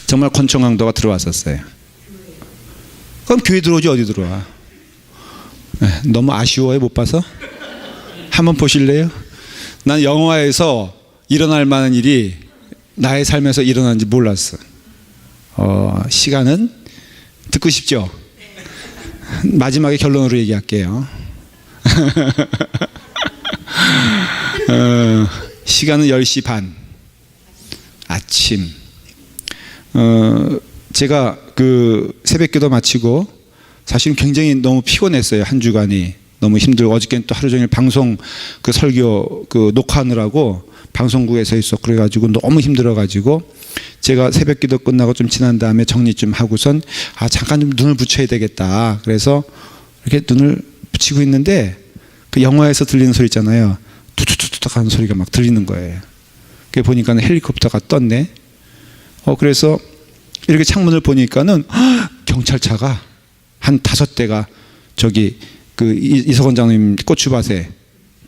정말 권총 강도가 들어왔었어요. 그럼 교회 들어오지 어디 들어와? 너무 아쉬워요, 못 봐서? 한번 보실래요? 난 영화에서 일어날 만한 일이 나의 삶에서 일어나는지 몰랐어. 시간은 듣고 싶죠? 마지막에 결론으로 얘기할게요. 시간은 10시 반 아침. 제가 그 새벽기도 마치고 사실은 굉장히 너무 피곤했어요. 한 주간이 너무 힘들고, 어저께는 또 하루 종일 방송 그 설교 그 녹화하느라고 방송국에서 있어. 그래가지고 너무 힘들어가지고 제가 새벽기도 끝나고 좀 지난 다음에 정리 좀 하고선 잠깐 좀 눈을 붙여야 되겠다. 그래서 이렇게 눈을 붙이고 있는데 그 영화에서 들리는 소리 있잖아요. 툭툭툭툭 하는 소리가 막 들리는 거예요. 그게 보니까는 헬리콥터가 떴네. 그래서 이렇게 창문을 보니까는 경찰차가 한 5대가 저기 그 이석원 장로님 고추밭에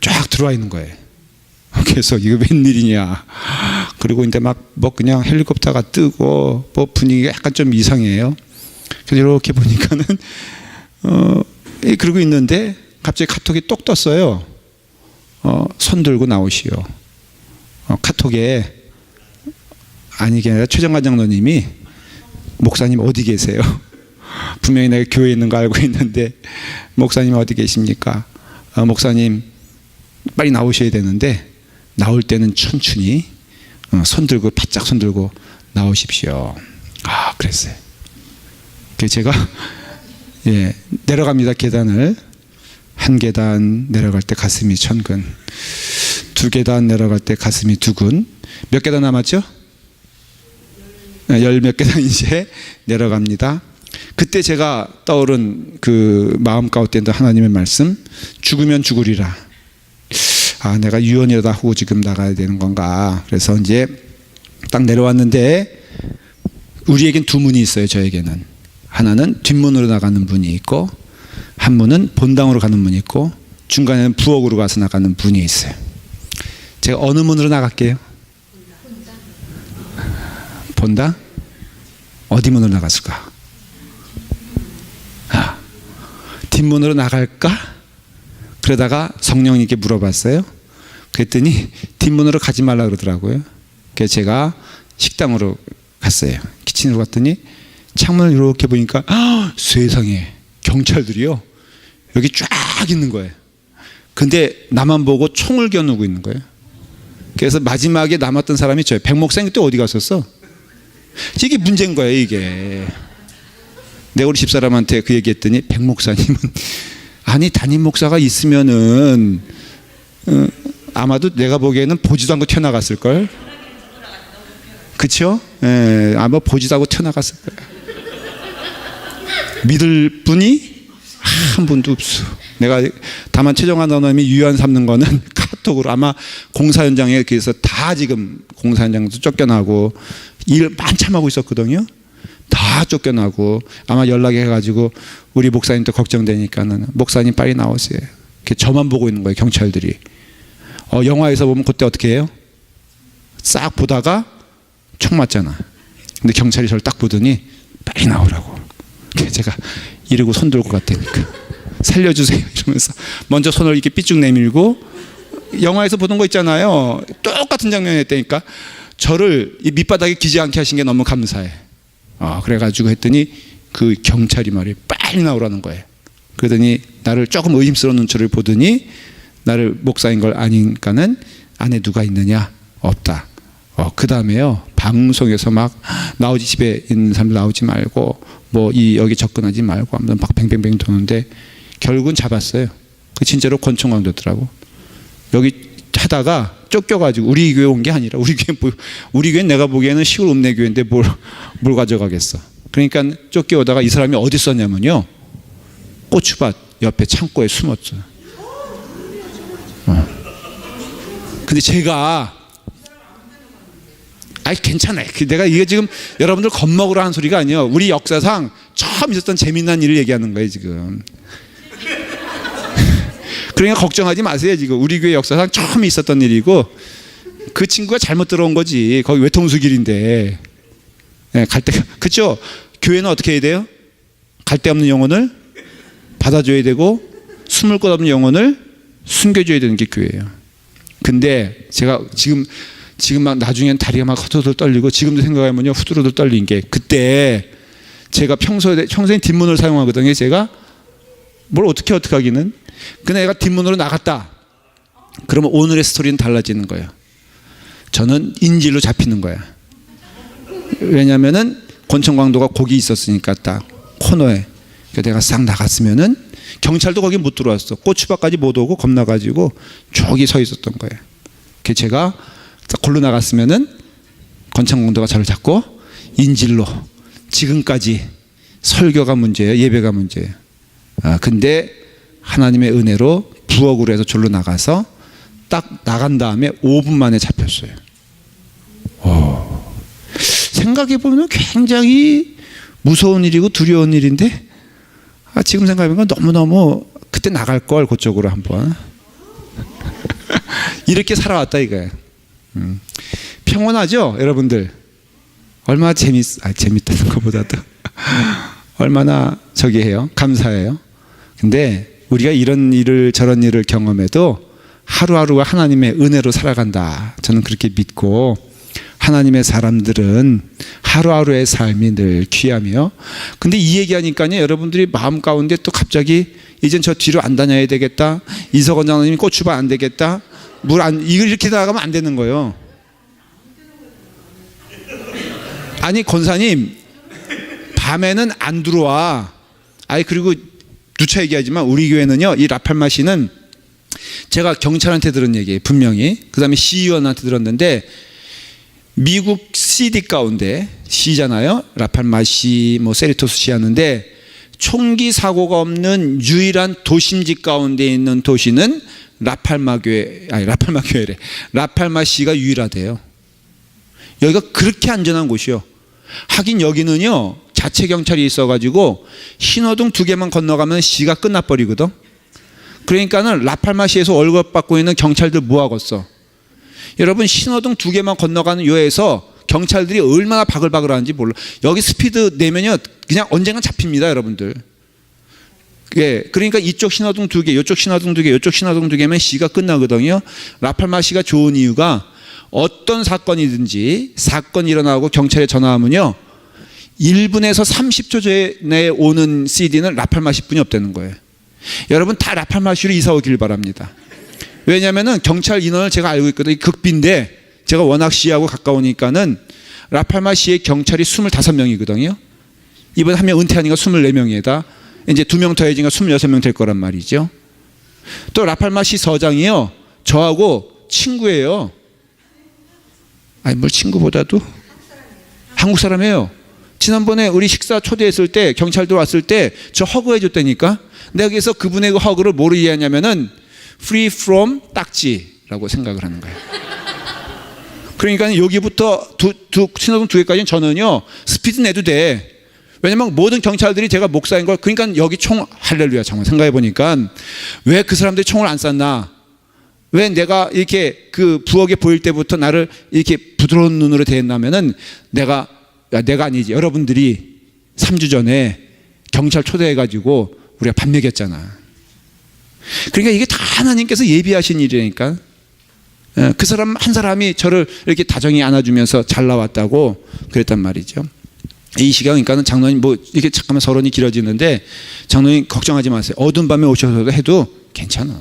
쫙 들어와 있는 거예요. 그래서 이거 웬일이냐. 그리고 이제 막 뭐 그냥 헬리콥터가 뜨고 뭐 분위기가 약간 좀 이상해요. 그래서 이렇게 보니까는 그러고 있는데 갑자기 카톡이 똑 떴어요. 손 들고 나오시오. 카톡에 아니게 아니라 최정관 장로님이 목사님 어디 계세요? 분명히 내가 교회에 있는 거 알고 있는데 목사님 어디 계십니까? 목사님 빨리 나오셔야 되는데 나올 때는 천천히 손 들고 바짝 손 들고 나오십시오. 그랬어요. 그래서 제가 내려갑니다. 계단을. 한 계단 내려갈 때 가슴이 천근, 2계단 내려갈 때 가슴이 두근. 몇 계단 남았죠? 10몇 계단 이제 내려갑니다. 그때 제가 떠오른 그 마음 가운데 하나님의 말씀, 죽으면 죽으리라. 내가 유언이라도 하고 지금 나가야 되는 건가. 그래서 이제 딱 내려왔는데 우리에겐 2문이 있어요. 저에게는 하나는 뒷문으로 나가는 문이 있고, 한 문은 본당으로 가는 문이 있고, 중간에는 부엌으로 가서 나가는 문이 있어요. 제가 어느 문으로 나갈게요? 본당? 어디 문으로 나갔을까? 뒷문으로 나갈까? 그러다가 성령님께 물어봤어요. 그랬더니 뒷문으로 가지 말라 그러더라고요. 그래서 제가 식당으로 갔어요. 키친으로 갔더니 창문을 이렇게 보니까 세상에 경찰들이요 여기 쫙 있는 거예요. 근데 나만 보고 총을 겨누고 있는 거예요. 그래서 마지막에 남았던 사람이 저예요. 백 목사님 또 어디 갔었어? 이게 문제인 거예요. 이게 내가 우리 집사람한테 그 얘기했더니 백 목사님은 아니 담임 목사가 있으면은 아마도 내가 보기에는 보지도 않고 튀어나갔을걸. 그쵸? 아마 보지도 않고 튀어나갔을 거야. 믿을 분이 한 분도 없어. 내가 다만 최정환 장로님이 유언 삼는 거는 카톡으로 아마 공사 현장에 그래서 다 지금 공사 현장도 쫓겨나고 일 한참 하고 있었거든요. 다 쫓겨나고 아마 연락해가지고 우리 목사님도 걱정되니까는 목사님 빨리 나오세요. 이렇게 저만 보고 있는 거예요. 경찰들이. 영화에서 보면 그때 어떻게 해요? 싹 보다가 총 맞잖아. 근데 경찰이 저를 딱 보더니 빨리 나오라고. 그래서 제가 이러고 손 들고 갔다니까. 살려주세요 이러면서 먼저 손을 이렇게 삐쭉 내밀고, 영화에서 보던 거 있잖아요. 똑같은 장면이 했다니까. 저를 이 밑바닥에 기지 않게 하신 게 너무 감사해. 그래가지고 했더니 그 경찰이 말이에요. 빨리 나오라는 거예요. 그러더니 나를 조금 의심스러운 눈초리를 보더니 나를 목사인 걸 아니까는 안에 누가 있느냐? 없다. 그 다음에요. 방송에서 막 나오지, 집에 있는 사람들 나오지 말고 뭐 여기 접근하지 말고 하면 막 뱅뱅뱅 도는데 결국은 잡았어요. 그 진짜로 권총 강도더라고. 여기 하다가 쫓겨가지고 우리 교회 온 게 아니라 우리 교회는 내가 보기에는 시골 읍내 교회인데 뭘 가져가겠어. 그러니까 쫓겨오다가 이 사람이 어디 있었냐면요. 고추밭 옆에 창고에 숨었어. 근데 제가 괜찮아요. 내가 이게 지금 여러분들 겁먹으라 하는 소리가 아니에요. 우리 역사상 처음 있었던 재미난 일을 얘기하는 거예요 지금. 그러니까 걱정하지 마세요. 지금 우리 교회 역사상 처음 있었던 일이고 그 친구가 잘못 들어온 거지. 거기 외통수 길인데. 네, 갈 때, 그쵸? 교회는 어떻게 해야 돼요? 갈 데 없는 영혼을 받아줘야 되고, 숨을 곳 없는 영혼을 숨겨줘야 되는 게 교회예요. 근데 제가 지금 막 나중엔 다리가 막 허들허들 떨리고, 지금도 생각하면요, 후들후들 떨린 게, 그때 제가 평소에 뒷문을 사용하거든요. 제가 뭘 어떻게 하기는. 근데 내가 뒷문으로 나갔다. 그러면 오늘의 스토리는 달라지는 거예요. 저는 인질로 잡히는 거야. 왜냐면은 권천광도가 거기 있었으니까 딱 코너에. 내가 싹 나갔으면은 경찰도 거기 못 들어왔어. 고추밭까지 못 오고 겁나가지고 저기 서 있었던 거예요. 그 제가 골로 나갔으면은 권천광도가 저를 잡고 인질로. 지금까지 설교가 문제예요. 예배가 문제예요. 근데 하나님의 은혜로 부엌으로 해서 절로 나가서 딱 나간 다음에 5분 만에 잡혔어요. 생각해보면 굉장히 무서운 일이고 두려운 일인데, 지금 생각해보면 너무너무 그때 나갈 걸 그쪽으로 한번 이렇게 살아왔다 이거예요. 평온하죠 여러분들? 얼마나 재밌다는 것보다도 얼마나 저기 해요. 감사해요. 근데 우리가 이런 일을 저런 일을 경험해도 하루하루가 하나님의 은혜로 살아간다. 저는 그렇게 믿고, 하나님의 사람들은 하루하루의 삶이 늘 귀하며, 근데 이 얘기하니까요 여러분들이 마음 가운데 또 갑자기 이젠 저 뒤로 안 다녀야 되겠다, 이석원 장로님이 고추밭 안 되겠다, 이렇게 나가면 안 되는 거예요. 아니 권사님 밤에는 안 들어와. 그리고 누차 얘기하지만 우리 교회는요, 이 라팔마 씨는 제가 경찰한테 들은 얘기예요. 분명히. 그 다음에 시의원한테 들었는데, 미국 CD 가운데 시잖아요. 라팔마 씨, 세리토스 씨 하는데, 총기 사고가 없는 유일한 도심지 가운데 있는 도시는 라팔마 교회래. 라팔마 씨가 유일하대요. 여기가 그렇게 안전한 곳이요. 하긴 여기는요 자체 경찰이 있어가지고 신호등 2개만 건너가면 시가 끝나버리거든. 그러니까는 라팔마시에서 월급 받고 있는 경찰들 뭐하겠어. 여러분 신호등 2개만 건너가는 요에서 경찰들이 얼마나 바글바글 하는지 몰라. 여기 스피드 내면요 그냥 언젠간 잡힙니다 여러분들. 예, 그러니까 이쪽 신호등 2개, 이쪽 신호등 2개, 이쪽 신호등 2개면 시가 끝나거든요. 라팔마시가 좋은 이유가, 어떤 사건이든지 사건이 일어나고 경찰에 전화하면요 1분에서 30초 내에 오는 CD는 라팔마시뿐이 없다는 거예요. 여러분 다 라팔마시로 이사 오길 바랍니다. 왜냐하면 경찰 인원을 제가 알고 있거든요. 극비인데 제가 워낙 시하고 가까우니까는 라팔마시의 경찰이 25명이거든요. 이번에 한 명 은퇴하니까 24명이다. 이제 2명 더해지니까 26명 될 거란 말이죠. 또 라팔마시 서장이요 저하고 친구예요. 뭘 친구보다도 한국 사람이에요. 지난번에 우리 식사 초대했을 때 경찰들 왔을 때 저 허그해 줬다니까. 내가 그래서 그분의 그 허그를 뭐로 이해하냐면은 free from 딱지라고 생각을 하는 거예요. 그러니까 여기부터 신호등 2개까지는 저는요 스피드 내도 돼. 왜냐면 모든 경찰들이 제가 목사인 걸, 그러니까 여기 총, 할렐루야, 정말 생각해 보니까 왜 그 사람들이 총을 안 쐈나? 왜 내가 이렇게 그 부엌에 보일 때부터 나를 이렇게 부드러운 눈으로 대했냐면은 내가 아니지, 여러분들이 3주 전에 경찰 초대해가지고 우리가 밥 먹였잖아. 그러니까 이게 다 하나님께서 예비하신 일이니까. 그 사람 한 사람이 저를 이렇게 다정히 안아주면서 잘 나왔다고 그랬단 말이죠. 이 시간 그러니까는 장로님 이렇게 잠깐만 서론이 길어지는데, 장로님 걱정하지 마세요. 어두운 밤에 오셔서 해도 괜찮아.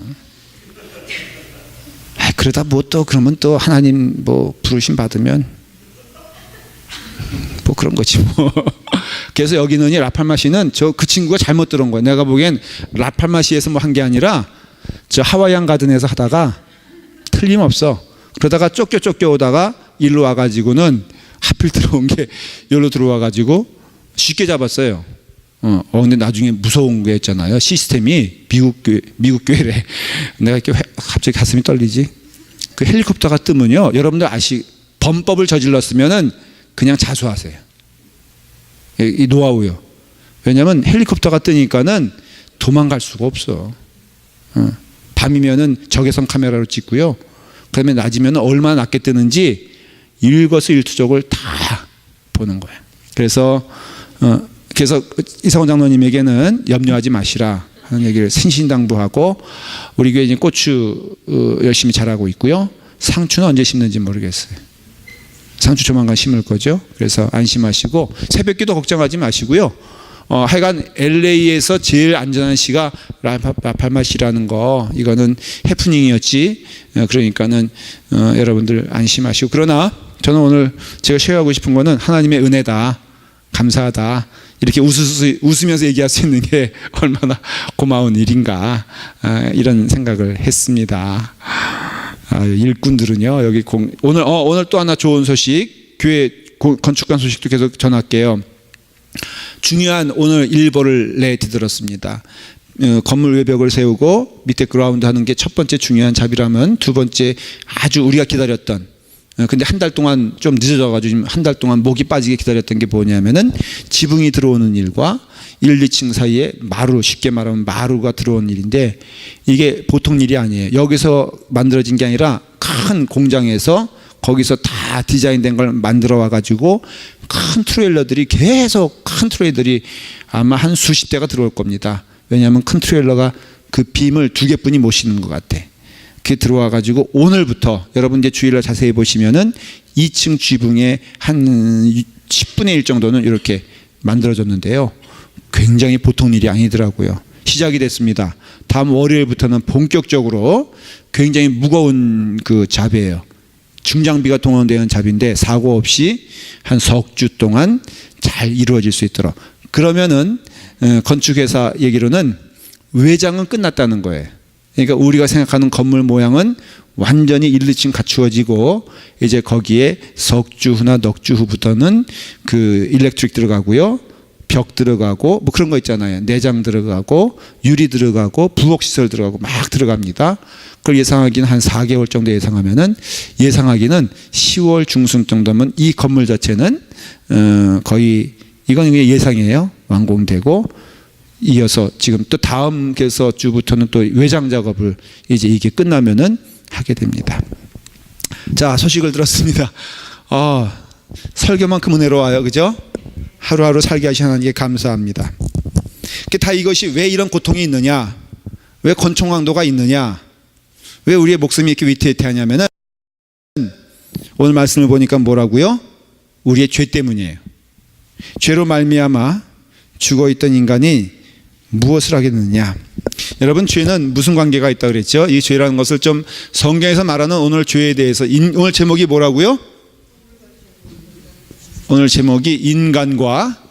그러다 또 그러면 또 하나님 부르심 받으면 그런 거지 뭐. 그래서 여기는 라팔마시는 그 친구가 잘못 들은 거야. 내가 보기엔 라팔마시에서 한 게 아니라 저 하와이안 가든에서 하다가 틀림없어. 그러다가 쫓겨 오다가 일로 와가지고는 하필 들어온 게 여기로 들어와가지고 쉽게 잡았어요. 근데 나중에 무서운 게 있잖아요. 시스템이 미국 교회래. 내가 이렇게 갑자기 가슴이 떨리지. 그 헬리콥터가 뜨면요, 여러분들 범법을 저질렀으면은 그냥 자수하세요. 이 노하우요. 왜냐하면 헬리콥터가 뜨니까는 도망갈 수가 없어. 밤이면은 적외선 카메라로 찍고요. 그러면 낮이면 얼마나 낮게 뜨는지 일거수일투족을 다 보는 거예요. 그래서 이상원 장로님에게는 염려하지 마시라 하는 얘기를 신신당부하고, 우리 교회 이제 고추 열심히 자라고 있고요. 상추는 언제 심는지 모르겠어요. 상추 조만간 심을 거죠. 그래서 안심하시고 새벽기도 걱정하지 마시고요. 하여간 LA에서 제일 안전한 시가 라팔마시라는 거, 이거는 해프닝이었지. 그러니까는 여러분들 안심하시고, 그러나 저는 오늘 제가 쉐어하고 싶은 거는 하나님의 은혜다, 감사하다, 이렇게 웃으면서 얘기할 수 있는 게 얼마나 고마운 일인가, 이런 생각을 했습니다. 일꾼들은요, 여기 오늘 또 하나 좋은 소식, 교회 건축관 소식도 계속 전할게요. 중요한 오늘 일보를 내디들었습니다. 건물 외벽을 세우고 밑에 그라운드 하는 게 첫 번째 중요한 잡이라면, 두 번째 아주 우리가 기다렸던, 근데 한 달 동안 좀 늦어져가지고 지금 한 달 동안 목이 빠지게 기다렸던 게 뭐냐면은 지붕이 들어오는 일과 1, 2층 사이에 마루, 쉽게 말하면 마루가 들어온 일인데, 이게 보통 일이 아니에요. 여기서 만들어진 게 아니라 큰 공장에서 거기서 다 디자인된 걸 만들어 와가지고 큰 트레일러들이 계속, 큰 트레일러들이 아마 한 수십 대가 들어올 겁니다. 왜냐하면 큰 트레일러가 그 빔을 2개뿐이 못 싣는 것 같아. 그게 들어와 가지고 오늘부터 여러분 이제 주일날 자세히 보시면은 2층 지붕에 한 10분의 1 정도는 이렇게 만들어졌는데요. 굉장히 보통 일이 아니더라고요. 시작이 됐습니다. 다음 월요일부터는 본격적으로 굉장히 무거운 그 잡이에요. 중장비가 동원되는 잡인데 사고 없이 한 석 주 동안 잘 이루어질 수 있도록. 그러면은 건축회사 얘기로는 외장은 끝났다는 거예요. 그러니까 우리가 생각하는 건물 모양은 완전히 1, 2층 갖추어지고, 이제 거기에 석주 후나 넉주 후부터는 그 일렉트릭 들어가고요, 벽 들어가고 뭐 그런 거 있잖아요. 내장 들어가고 유리 들어가고 부엌시설 들어가고 막 들어갑니다. 그걸 예상하기는 한 4개월 정도 예상하면은, 예상하기는 10월 중순 정도면 이 건물 자체는 거의, 이건 예상이에요. 완공되고, 이어서 지금 또 다음 개서 주부터는 또 외장 작업을 이제 이게 끝나면은 하게 됩니다. 자, 소식을 들었습니다. 설교만큼 은혜로워요, 그죠? 하루하루 살게 하시는 하나님께 감사합니다. 다 이것이 왜 이런 고통이 있느냐, 왜 권총 강도가 있느냐, 왜 우리의 목숨이 이렇게 위태위태하냐면은 오늘 말씀을 보니까 뭐라고요? 우리의 죄 때문이에요. 죄로 말미암아 죽어있던 인간이 무엇을 하게 되느냐. 여러분, 죄는 무슨 관계가 있다고 그랬죠? 이 죄라는 것을 좀 성경에서 말하는 오늘 죄에 대해서, 오늘 제목이 뭐라고요? 오늘 제목이 인간과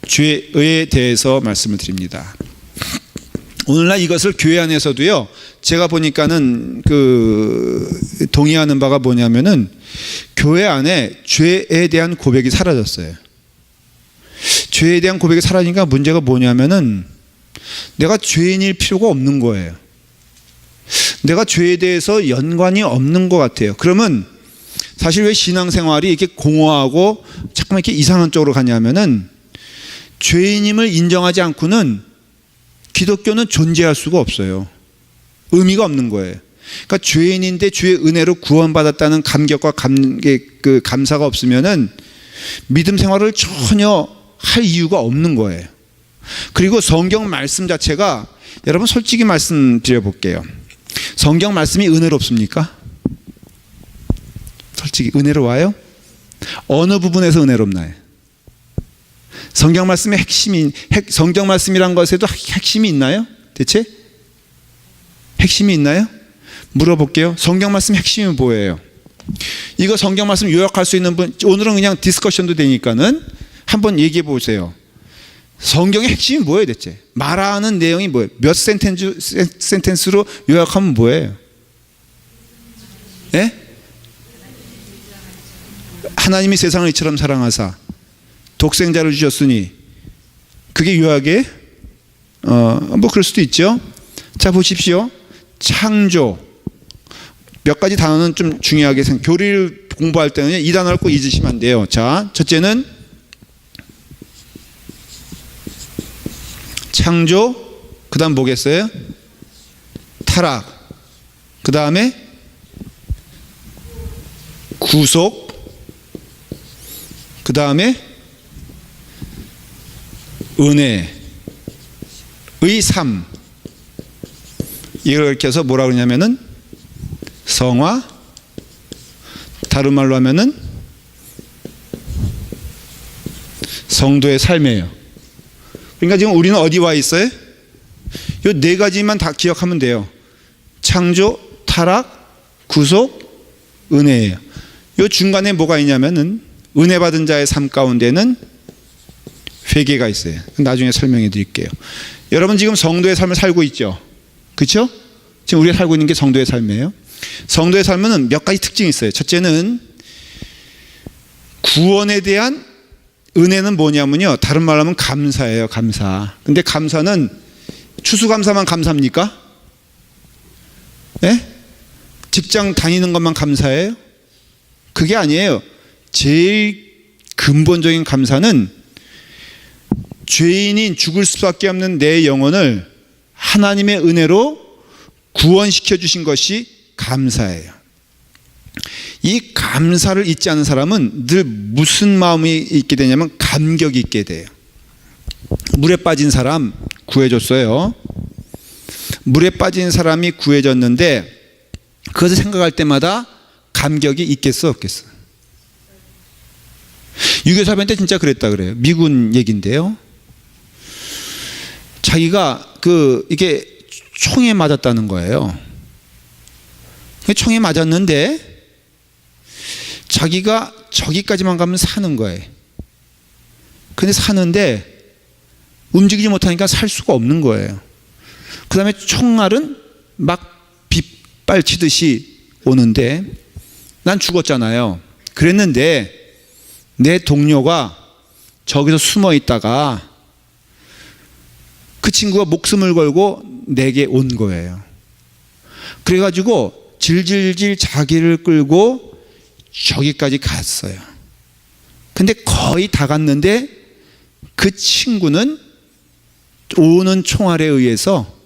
죄에 대해서 말씀을 드립니다. 오늘날 이것을 교회 안에서도요, 제가 보니까는 동의하는 바가 뭐냐면은 교회 안에 죄에 대한 고백이 사라졌어요. 죄에 대한 고백이 사라지니까 문제가 뭐냐면은 내가 죄인일 필요가 없는 거예요. 내가 죄에 대해서 연관이 없는 것 같아요. 그러면 사실 왜 신앙생활이 이렇게 공허하고 자꾸만 이렇게 이상한 쪽으로 가냐면은, 죄인임을 인정하지 않고는 기독교는 존재할 수가 없어요. 의미가 없는 거예요. 그러니까 죄인인데 주의 은혜로 구원받았다는 감격과 감사가 없으면은 믿음 생활을 전혀 할 이유가 없는 거예요. 그리고 성경 말씀 자체가, 여러분 솔직히 말씀드려 볼게요. 성경 말씀이 은혜롭습니까? 솔직히 은혜로워요? 어느 부분에서 은혜롭나요? 성경 말씀의 성경 말씀이란 것에도 핵심이 있나요? 대체? 핵심이 있나요? 물어볼게요. 성경 말씀 핵심이 뭐예요? 이거 성경 말씀 요약할 수 있는 분, 오늘은 그냥 디스커션도 되니까는 한번 얘기해 보세요. 성경의 핵심이 뭐예요 대체? 말하는 내용이 뭐예요? 몇 센텐스로 요약하면 뭐예요? 예? 하나님이 세상을 이처럼 사랑하사 독생자를 주셨으니, 그게 요약에 뭐 그럴 수도 있죠. 자, 보십시오. 창조, 몇 가지 단어는 좀 중요하게 교리를 공부할 때는 이 단어를 꼭 잊으시면 안 돼요. 자, 첫째는 창조, 그 다음 뭐겠어요? 타락, 그 다음에 구속, 그 다음에 은혜의 삶. 이걸 이렇게 해서 뭐라 그러냐면은 성화, 다른 말로 하면은 성도의 삶이에요. 그러니까 지금 우리는 어디 와 있어요? 이 네 가지만 다 기억하면 돼요. 창조, 타락, 구속, 은혜예요. 이 중간에 뭐가 있냐면은 은혜 받은 자의 삶 가운데는 회개가 있어요. 나중에 설명해 드릴게요. 여러분 지금 성도의 삶을 살고 있죠? 그렇죠? 지금 우리가 살고 있는 게 성도의 삶이에요. 성도의 삶은 몇 가지 특징이 있어요. 첫째는 구원에 대한 은혜는 뭐냐면요, 다른 말로 하면 감사예요. 감사. 근데 감사는 추수감사만 감사합니까? 네? 직장 다니는 것만 감사해요? 그게 아니에요. 제일 근본적인 감사는 죄인인 죽을 수밖에 없는 내 영혼을 하나님의 은혜로 구원시켜 주신 것이 감사예요. 이 감사를 잊지 않는 사람은 늘 무슨 마음이 있게 되냐면 감격이 있게 돼요. 물에 빠진 사람 구해줬어요. 물에 빠진 사람이 구해졌는데 그것을 생각할 때마다 감격이 있겠어 없겠어? 유교사변 때 진짜 그랬다 그래요. 미군 얘기인데요. 자기가 이게 총에 맞았다는 거예요. 총에 맞았는데 자기가 저기까지만 가면 사는 거예요. 근데 사는데 움직이지 못하니까 살 수가 없는 거예요. 그 다음에 총알은 막 빗발치듯이 오는데 난 죽었잖아요. 그랬는데 내 동료가 저기서 숨어 있다가 그 친구가 목숨을 걸고 내게 온 거예요. 그래가지고 질질질 자기를 끌고 저기까지 갔어요. 근데 거의 다 갔는데 그 친구는 오는 총알에 의해서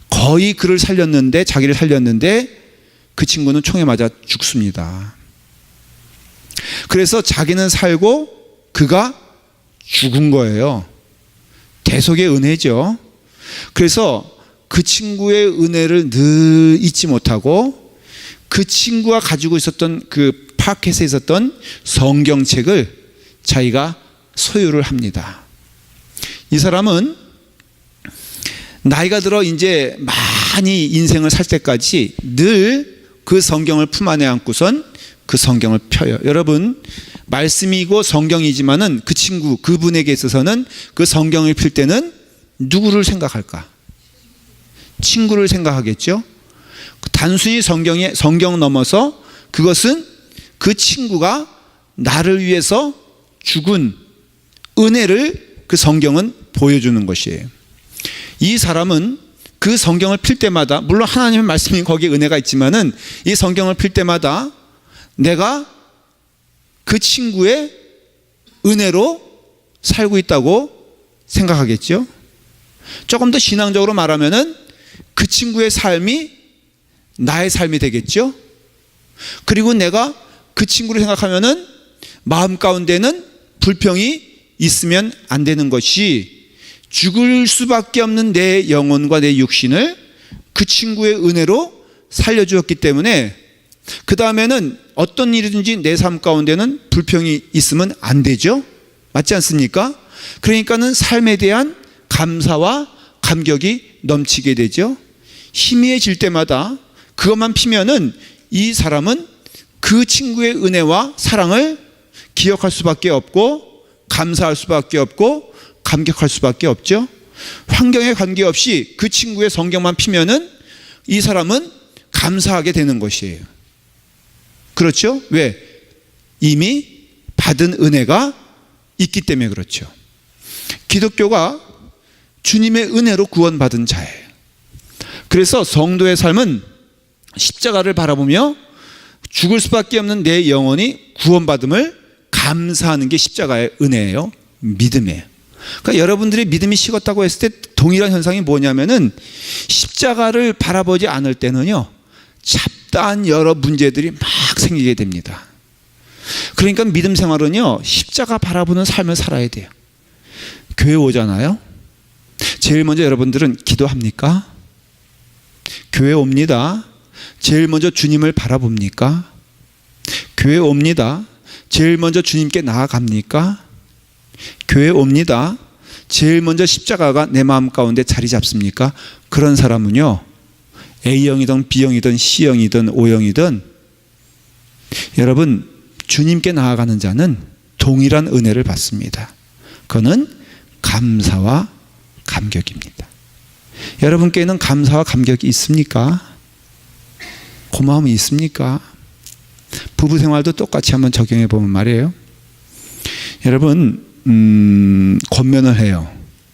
거의 그를 살렸는데, 자기를 살렸는데 그 친구는 총에 맞아 죽습니다. 그래서 자기는 살고 그가 죽은 거예요. 대속의 은혜죠. 그래서 그 친구의 은혜를 늘 잊지 못하고 그 친구가 가지고 있었던 그 파켓에 있었던 성경책을 자기가 소유를 합니다. 이 사람은 나이가 들어 이제 많이 인생을 살 때까지 늘 그 성경을 품 안에 안고선 그 성경을 펴요. 여러분, 말씀이고 성경이지만은 그 친구, 그분에게 있어서는 그 성경을 필 때는 누구를 생각할까? 친구를 생각하겠죠? 단순히 성경 넘어서 그것은 그 친구가 나를 위해서 죽은 은혜를 그 성경은 보여주는 것이에요. 이 사람은 그 성경을 필 때마다, 물론 하나님의 말씀이 거기에 은혜가 있지만은 이 성경을 필 때마다 내가 그 친구의 은혜로 살고 있다고 생각하겠죠. 조금 더 신앙적으로 말하면은 그 친구의 삶이 나의 삶이 되겠죠. 그리고 내가 그 친구를 생각하면은 마음 가운데는 불평이 있으면 안 되는 것이, 죽을 수밖에 없는 내 영혼과 내 육신을 그 친구의 은혜로 살려주었기 때문에 그 다음에는 어떤 일이든지 내 삶 가운데는 불평이 있으면 안 되죠. 맞지 않습니까? 그러니까는 삶에 대한 감사와 감격이 넘치게 되죠. 희미해질 때마다 그것만 피면은 이 사람은 그 친구의 은혜와 사랑을 기억할 수밖에 없고 감사할 수밖에 없고 감격할 수밖에 없죠. 환경에 관계없이 그 친구의 성경만 피면은 이 사람은 감사하게 되는 것이에요. 그렇죠? 왜? 이미 받은 은혜가 있기 때문에 그렇죠. 기독교가 주님의 은혜로 구원받은 자예요. 그래서 성도의 삶은 십자가를 바라보며 죽을 수밖에 없는 내 영혼이 구원받음을 감사하는 게 십자가의 은혜예요. 믿음이에요. 그러니까 여러분들이 믿음이 식었다고 했을 때 동일한 현상이 뭐냐면은 십자가를 바라보지 않을 때는요, 잡다한 여러 문제들이 막 생기게 됩니다. 그러니까 믿음 생활은요, 십자가 바라보는 삶을 살아야 돼요. 교회 오잖아요. 제일 먼저 여러분들은 기도합니까? 교회 옵니다. 제일 먼저 주님을 바라봅니까? 교회 옵니다. 제일 먼저 주님께 나아갑니까? 교회 옵니다. 제일 먼저 십자가가 내 마음 가운데 자리 잡습니까? 그런 사람은요, A형이든 B형이든 C형이든 O형이든 여러분, 주님께 나아가는 자는 동일한 은혜를 받습니다. 그거는 감사와 감격입니다. 여러분께는 감사와 감격이 있습니까? 고마움이 있습니까? 부부 생활도 똑같이 한번 적용해 보면 말이에요. 여러분, 권면을 해요.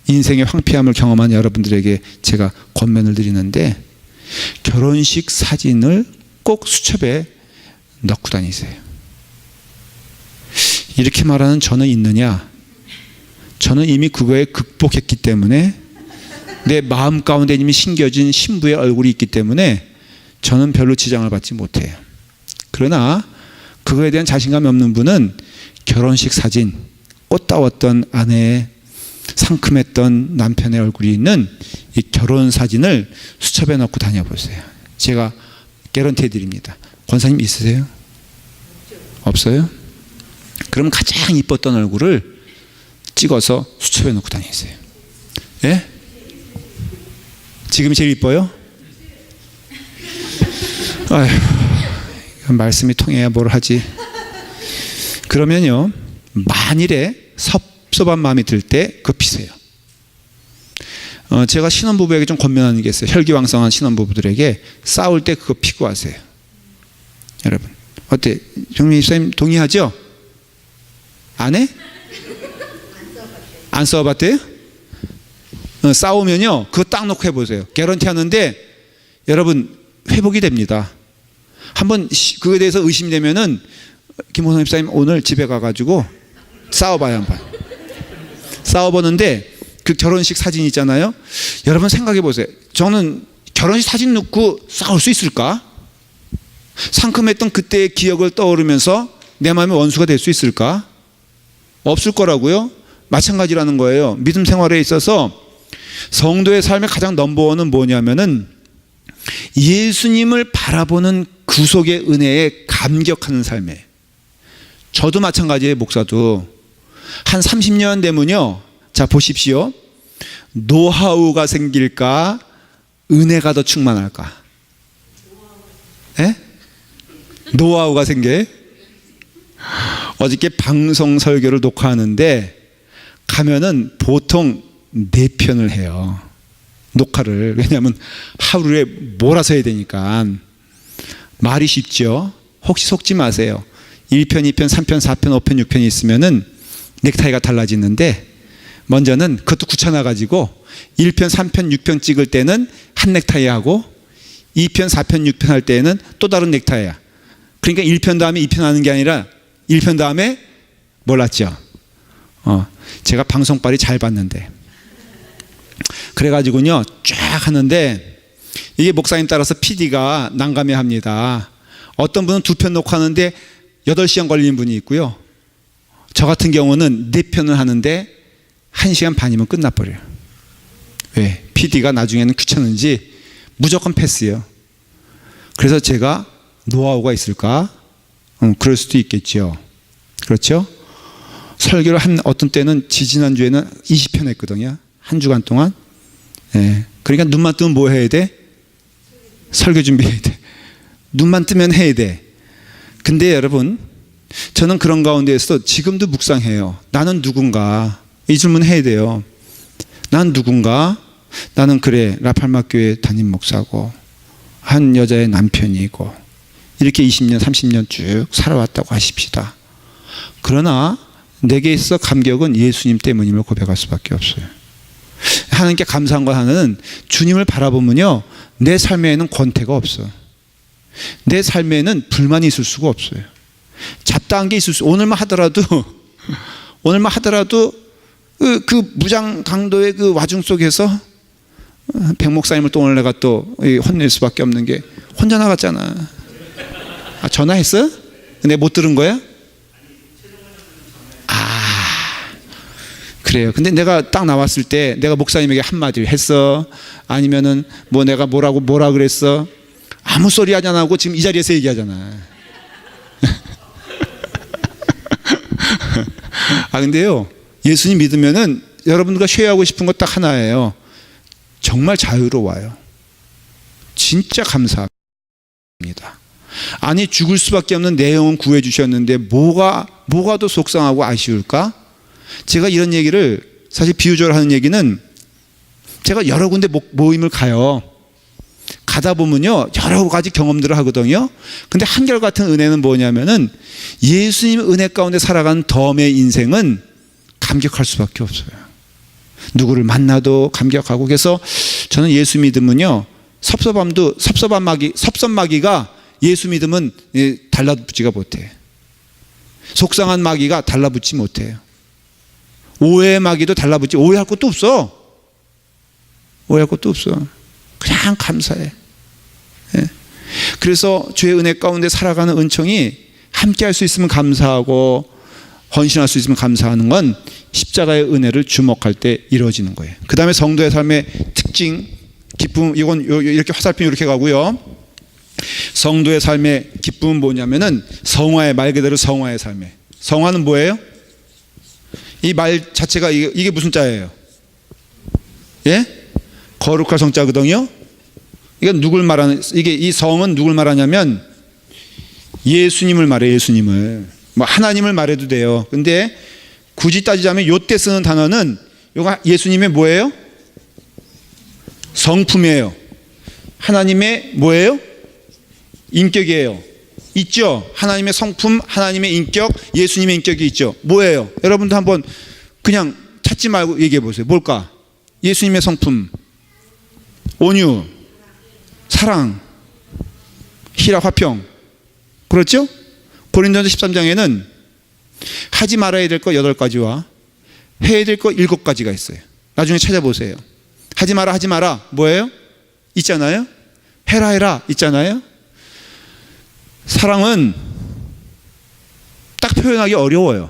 인생의 황폐함을 경험한 여러분들에게 제가 권면을 드리는데, 결혼식 사진을 꼭 수첩에 넣고 다니세요. 이렇게 말하는 저는 있느냐? 저는 이미 그거에 극복했기 때문에, 내 마음 가운데 이미 심겨진 신부의 얼굴이 있기 때문에 저는 별로 지장을 받지 못해요. 그러나 그거에 대한 자신감이 없는 분은 결혼식 사진, 꽃다웠던 아내의 상큼했던 남편의 얼굴이 있는 이 결혼 사진을 수첩에 넣고 다녀보세요. 제가 개런티 드립니다. 권사님 있으세요? 없어요? 그럼 가장 이뻤던 얼굴을 찍어서 수첩에 넣고 다니세요. 예? 지금이 제일 이뻐요? 아휴, 말씀이 통해야 뭘 하지. 그러면요, 만일에 섭섭한 마음이 들 때 그거 피세요. 제가 신혼부부에게 좀 권면하는 게 있어요. 혈기왕성한 신혼부부들에게 싸울 때 그거 피고 하세요. 여러분 어때? 정민 집사님 동의하죠? 안 해? 안 싸워봤대요? 싸우면요, 그거 딱 놓고 해보세요. 개런티 하는데 여러분 회복이 됩니다. 한번 그거에 대해서 의심되면은 김호성 집사님 오늘 집에 가가지고 싸워봐요. 한번 싸워보는데 그 결혼식 사진 있잖아요. 여러분 생각해 보세요. 저는 결혼식 사진 놓고 싸울 수 있을까? 상큼했던 그때의 기억을 떠오르면서 내 마음의 원수가 될 수 있을까? 없을 거라고요. 마찬가지라는 거예요. 믿음 생활에 있어서 성도의 삶의 가장 넘버원은 뭐냐면은 예수님을 바라보는 구속의 은혜에 감격하는 삶이에요. 저도 마찬가지예요. 목사도 한 30년 되면요, 자 보십시오. 노하우가 생길까, 은혜가 더 충만할까? 예? 노하우가 생겨. 어저께 방송 설교를 녹화하는데 가면은 보통 4편을 해요. 녹화를. 왜냐하면 하루에 몰아서 해야 되니까. 말이 쉽죠. 혹시 속지 마세요. 1편, 2편, 3편, 4편, 5편, 6편이 있으면은 넥타이가 달라지는데, 먼저는 그것도 귀찮아가지고 1편, 3편, 6편 찍을 때는 한 넥타이 하고 2편, 4편, 6편 할 때는 또 다른 넥타이야. 그러니까 1편 다음에 2편 하는 게 아니라 1편 다음에 몰랐죠. 제가 방송빨이 잘 봤는데. 그래가지고요, 쫙 하는데 이게 목사님 따라서 PD가 난감해 합니다. 어떤 분은 2편 녹화하는데 8시간 걸리는 분이 있고요. 저 같은 경우는 4편을 하는데 1시간 반이면 끝나버려요. 왜? PD가 나중에는 귀찮은지 무조건 패스예요. 그래서 제가 노하우가 있을까? 그럴 수도 있겠죠. 그렇죠? 설교를 어떤 때는 지지난주에는 20편 했거든요. 한 주간 동안. 예. 그러니까 눈만 뜨면 뭐 해야 돼? 설교 준비해야 돼. 눈만 뜨면 해야 돼. 근데 여러분, 저는 그런 가운데에서 지금도 묵상해요. 나는 누군가? 이 질문 해야 돼요. 난 누군가? 나는 그래, 라팔마교회 담임 목사고 한 여자의 남편이고 이렇게 20년 30년 쭉 살아왔다고 하십시다. 그러나 내게 있어 감격은 예수님 때문임을 고백할 수밖에 없어요. 하나님께 감사한 거 하나는 주님을 바라보면요, 내 삶에는 권태가 없어. 내 삶에는 불만이 있을 수가 없어요. 잡다한 게 있을 수. 오늘만 하더라도 그 무장 강도의 그 와중 속에서 백 목사님을 또 오늘 내가 또 혼낼 수밖에 없는 게 혼자 나갔잖아. 아, 전화했어? 근데 못 들은 거야? 그래요. 근데 내가 딱 나왔을 때 내가 목사님에게 한마디 했어? 아니면은 뭐 내가 뭐라 그랬어? 아무 소리 하지 안 하고 지금 이 자리에서 얘기하잖아. 아, 근데요, 예수님 믿으면은 여러분들과 쉐어하고 싶은 거 딱 하나예요. 정말 자유로워요. 진짜 감사합니다. 아니, 죽을 수밖에 없는 내 영혼 구해 주셨는데 뭐가 더 속상하고 아쉬울까? 제가 이런 얘기를, 사실 비유적으로 하는 얘기는, 제가 여러 군데 모임을 가요. 가다 보면요, 여러 가지 경험들을 하거든요. 근데 한결같은 은혜는 뭐냐면은, 예수님 은혜 가운데 살아가는 덤의 인생은 감격할 수밖에 없어요. 누구를 만나도 감격하고. 그래서 저는 예수 믿으면요, 섭섭마귀가 예수 믿으면 달라붙지가 못해. 속상한 마귀가 달라붙지 못해요. 오해의 마귀도 달라붙지, 오해할 것도 없어. 그냥 감사해. 예. 그래서 주의 은혜 가운데 살아가는 은총이 함께 할 수 있으면 감사하고 헌신할 수 있으면 감사하는 건 십자가의 은혜를 주목할 때 이루어지는 거예요. 그 다음에 성도의 삶의 특징, 기쁨, 이건 이렇게 화살표 이렇게 가고요. 성도의 삶의 기쁨은 뭐냐면은 성화의, 말 그대로 성화의 삶에. 성화는 뭐예요? 이 말 자체가 이게 무슨 자예요? 예? 거룩할 성자거든요. 이건 누굴 말하는, 이 성은 누굴 말하냐면 예수님을 말해요. 예수님을. 뭐 하나님을 말해도 돼요. 근데 굳이 따지자면 요때 쓰는 단어는 이거 예수님의 뭐예요? 성품이에요. 하나님의 뭐예요? 인격이에요. 있죠? 하나님의 성품, 하나님의 인격, 예수님의 인격이 있죠. 뭐예요? 여러분도 한번 그냥 찾지 말고 얘기해 보세요. 뭘까? 예수님의 성품, 온유, 사랑, 희락, 화평. 그렇죠? 고린도전서 13장에는 하지 말아야 될 거 8가지와 해야 될 거 7가지가 있어요. 나중에 찾아보세요. 하지 마라 뭐예요? 있잖아요. 해라 있잖아요. 사랑은 딱 표현하기 어려워요.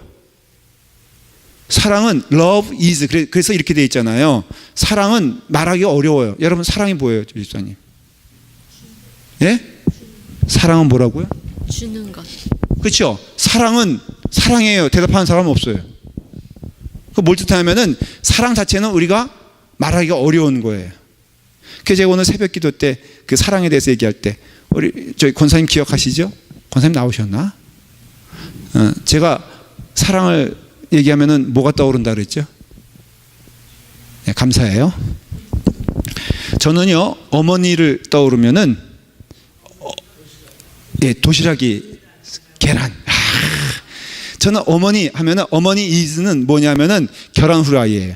사랑은 love is, 그래서 이렇게 돼 있잖아요. 사랑은 말하기 어려워요. 여러분, 사랑이 뭐예요, 집사님? 예? 사랑은 뭐라고요? 주는 것. 그렇죠? 사랑은 사랑이에요. 대답하는 사람은 없어요. 그 뭘 뜻하냐면은 사랑 자체는 우리가 말하기가 어려운 거예요. 그래서 제가 오늘 새벽 기도 때 그 사랑에 대해서 얘기할 때 우리 저희 권사님 기억하시죠? 권사님 나오셨나? 제가 사랑을 얘기하면은 뭐가 떠오른다 그랬죠? 네, 감사해요. 저는요, 어머니를 떠오르면은 도시락이 계란. 저는 어머니 하면은, 어머니 is는 뭐냐면은 계란 후라이예요.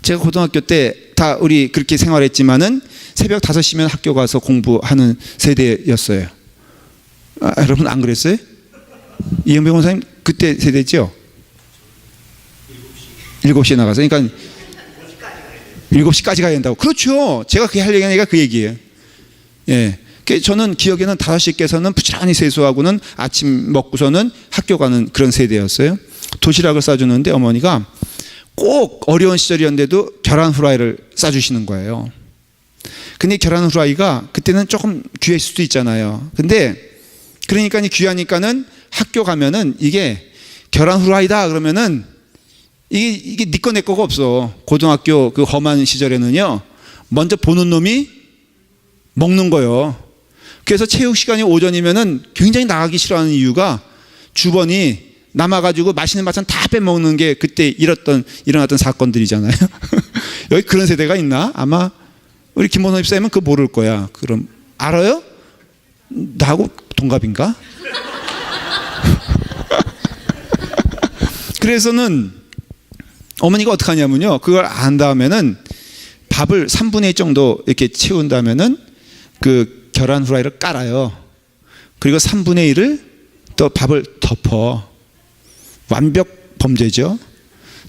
제가 고등학교 때 다 우리 그렇게 생활했지만은 새벽 5시면 학교 가서 공부하는 세대였어요. 여러분 안 그랬어요? 이영배 권사님 그때 세대죠? 7시에 나가서. 그러니까 7시까지 가야 된다고. 그렇죠. 제가 그 할 얘기가 그 얘기예요. 예. 저는 기억에는 5시께서는 부지런히 세수하고는 아침 먹고서는 학교 가는 그런 세대였어요. 도시락을 싸주는데 어머니가 꼭 어려운 시절이었는데도 계란 후라이를 싸주시는 거예요. 근데 계란 후라이가 그때는 조금 귀했을 수도 있잖아요. 근데 그러니까 귀하니까는 학교 가면은 이게 계란 후라이다 그러면은 이게 네 거 내 거가 없어. 고등학교 그 험한 시절에는요, 먼저 보는 놈이 먹는 거예요. 그래서 체육 시간이 오전이면은 굉장히 나가기 싫어하는 이유가 주번이 남아가지고 맛있는 반찬 다 빼먹는 게 그때 일어났던 사건들이잖아요. 여기 그런 세대가 있나? 아마 우리 김원호 입사님은 그거 모를 거야. 그럼 알아요? 나하고 동갑인가? 그래서는 어머니가 어떻게 하냐면요, 그걸 안 다음에는 밥을 3분의 1 정도 이렇게 채운 다음에는 그 계란 후라이를 깔아요. 그리고 3분의 1을 또 밥을 덮어. 완벽 범죄죠.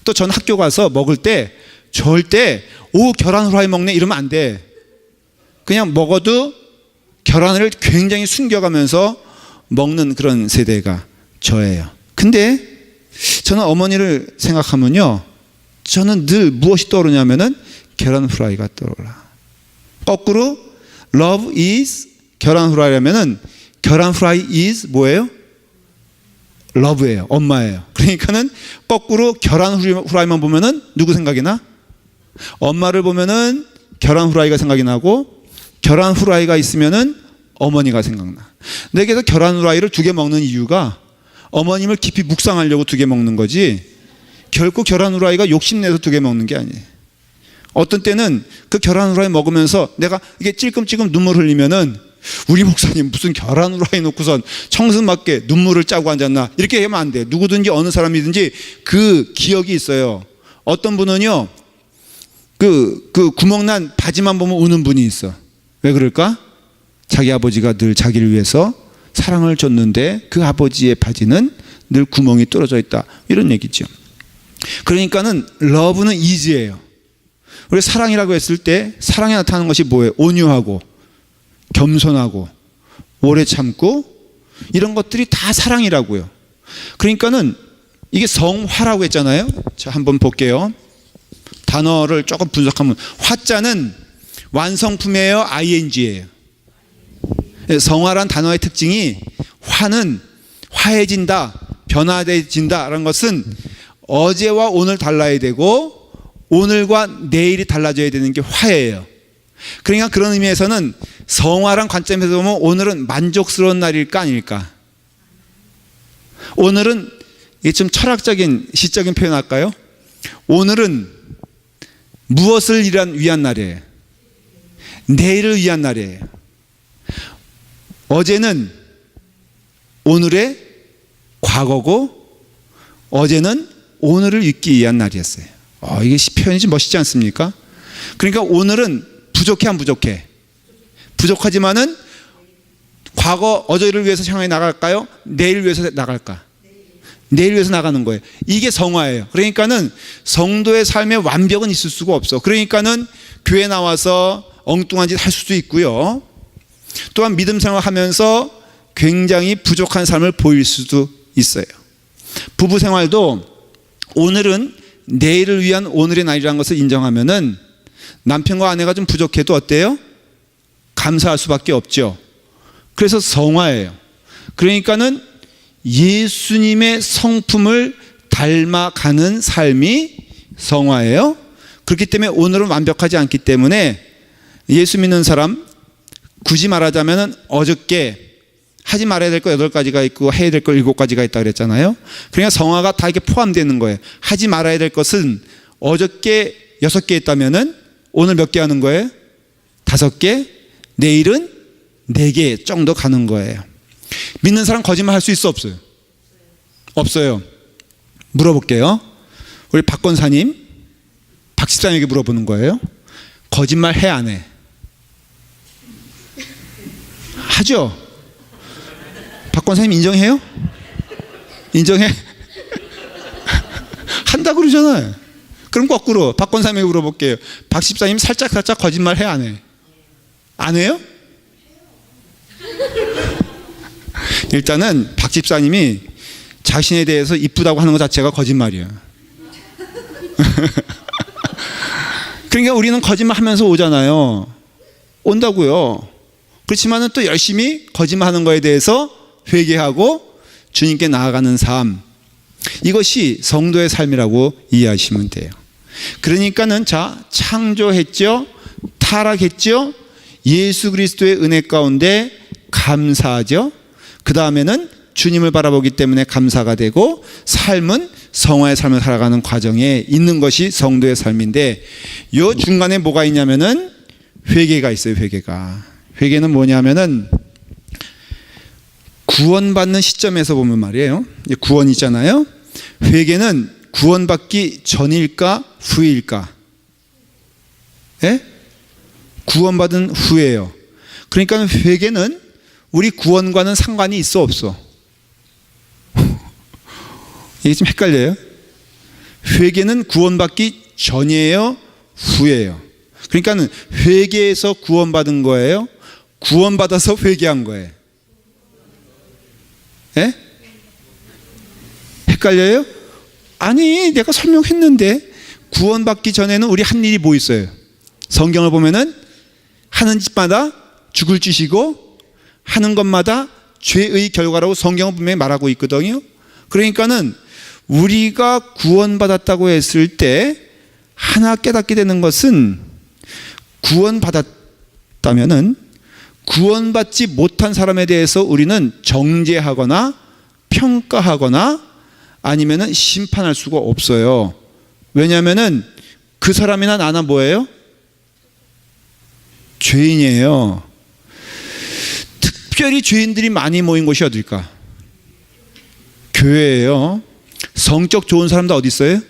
또 전 학교 가서 먹을 때 절대 계란 후라이 먹네 이러면 안 돼. 그냥 먹어도 계란을 굉장히 숨겨가면서 먹는 그런 세대가 저예요. 근데 저는 어머니를 생각하면요, 저는 늘 무엇이 떠오르냐면은 계란 후라이가 떠올라. 거꾸로 love is 계란 후라이라면은 계란 후라이 is 뭐예요? love예요. 엄마예요. 그러니까는 거꾸로 계란 후라이만 보면은 누구 생각이 나? 엄마를 보면은 계란 후라이가 생각이 나고, 계란 후라이가 있으면은 어머니가 생각나. 내게서 계란 후라이를 2개 먹는 이유가 어머님을 깊이 묵상하려고 2개 먹는 거지, 결코 계란 후라이가 욕심내서 2개 먹는 게 아니에요. 어떤 때는 그 계란 후라이 먹으면서 내가 이게 찔끔찔끔 눈물 흘리면은, 우리 목사님 무슨 계란 후라이 놓고선 청승맞게 눈물을 짜고 앉았나, 이렇게 하면 안 돼. 누구든지 어느 사람이든지 그 기억이 있어요. 어떤 분은요, 그 구멍난 바지만 보면 우는 분이 있어. 왜 그럴까? 자기 아버지가 늘 자기를 위해서 사랑을 줬는데 그 아버지의 바지는 늘 구멍이 뚫어져 있다, 이런 얘기죠. 그러니까는 러브는 이지예요. 우리 사랑이라고 했을 때 사랑에 나타나는 것이 뭐예요? 온유하고 겸손하고 오래 참고, 이런 것들이 다 사랑이라고요. 그러니까는 이게 성화라고 했잖아요. 자, 한번 볼게요. 단어를 조금 분석하면, 화자는 완성품이에요, ing예요? 성화란 단어의 특징이, 화는 화해진다, 변화돼진다라는 것은 어제와 오늘 달라야 되고 오늘과 내일이 달라져야 되는 게 화예요. 그러니까 그런 의미에서는 성화란 관점에서 보면 오늘은 만족스러운 날일까 아닐까? 오늘은 이게 좀 철학적인 시적인 표현 할까요? 오늘은 무엇을 위한 날이에요? 내일을 위한 날이에요. 어제는 오늘의 과거고 어제는 오늘을 잊기 위한 날이었어요. 이게 표현이 좀 멋있지 않습니까? 그러니까 오늘은 부족해 안 부족해? 부족하지만은 과거 어제를 위해서 향해 나갈까요? 내일을 위해서 나갈까? 내일 위해서 나가는 거예요. 이게 성화예요. 그러니까는 성도의 삶에 완벽은 있을 수가 없어. 그러니까는 교회 나와서 엉뚱한 짓 할 수도 있고요. 또한 믿음 생활하면서 굉장히 부족한 삶을 보일 수도 있어요. 부부 생활도 오늘은 내일을 위한 오늘의 날이라는 것을 인정하면은 남편과 아내가 좀 부족해도 어때요? 감사할 수밖에 없죠. 그래서 성화예요. 그러니까는 예수님의 성품을 닮아가는 삶이 성화예요. 그렇기 때문에 오늘은 완벽하지 않기 때문에 예수 믿는 사람, 굳이 말하자면 어저께 하지 말아야 될 거 8가지가 있고 해야 될 거 7가지가 있다 그랬잖아요. 그러니까 성화가 다 이렇게 포함되는 거예요. 하지 말아야 될 것은 어저께 6개 있다면은 오늘 몇 개 하는 거예요? 5개, 내일은 4개 정도 가는 거예요. 믿는 사람 거짓말 할 수 있어 없어요? 없어요. 물어볼게요. 우리 박 권사님, 박 집사님에게 물어보는 거예요. 거짓말 해 안 해? 하죠? 박 권사님 인정해요? 인정해? 한다 그러잖아요. 그럼 거꾸로 박 권사님에게 물어볼게요. 박 집사님 살짝 거짓말 해 안 해? 안 해요? 일단은 박 집사님이 자신에 대해서 이쁘다고 하는 것 자체가 거짓말이에요. 그러니까 우리는 거짓말 하면서 오잖아요. 온다고요. 그렇지만은 또 열심히 거짓말하는 거에 대해서 회개하고 주님께 나아가는 삶, 이것이 성도의 삶이라고 이해하시면 돼요. 그러니까는 자, 창조했죠, 타락했죠, 예수 그리스도의 은혜 가운데 감사하죠. 그 다음에는 주님을 바라보기 때문에 감사가 되고, 삶은 성화의 삶을 살아가는 과정에 있는 것이 성도의 삶인데, 요 중간에 뭐가 있냐면은 회개가 있어요. 회개는 뭐냐면은 구원받는 시점에서 보면 말이에요. 구원이잖아요. 회개는 구원받기 전일까 후일까? 예? 구원받은 후예요. 그러니까 회개는 우리 구원과는 상관이 있어 없어? 이게 좀 헷갈려요. 회개는 구원받기 전이에요, 후예요? 그러니까 회개에서 구원받은 거예요, 구원받아서 회개한 거예요. 예? 헷갈려요? 아니, 내가 설명했는데 구원받기 전에는 우리 한 일이 뭐 있어요? 성경을 보면은 하는 짓마다 죽을 짓이고 하는 것마다 죄의 결과라고 성경은 분명히 말하고 있거든요. 그러니까는 우리가 구원받았다고 했을 때 하나 깨닫게 되는 것은 구원받았다면은 구원받지 못한 사람에 대해서 우리는 정죄하거나 평가하거나 아니면은 심판할 수가 없어요. 왜냐하면은 그 사람이나 나나 뭐예요? 죄인이에요. 특별히 죄인들이 많이 모인 곳이 어딜까? 교회예요. 성격 좋은 사람도 어디 있어요?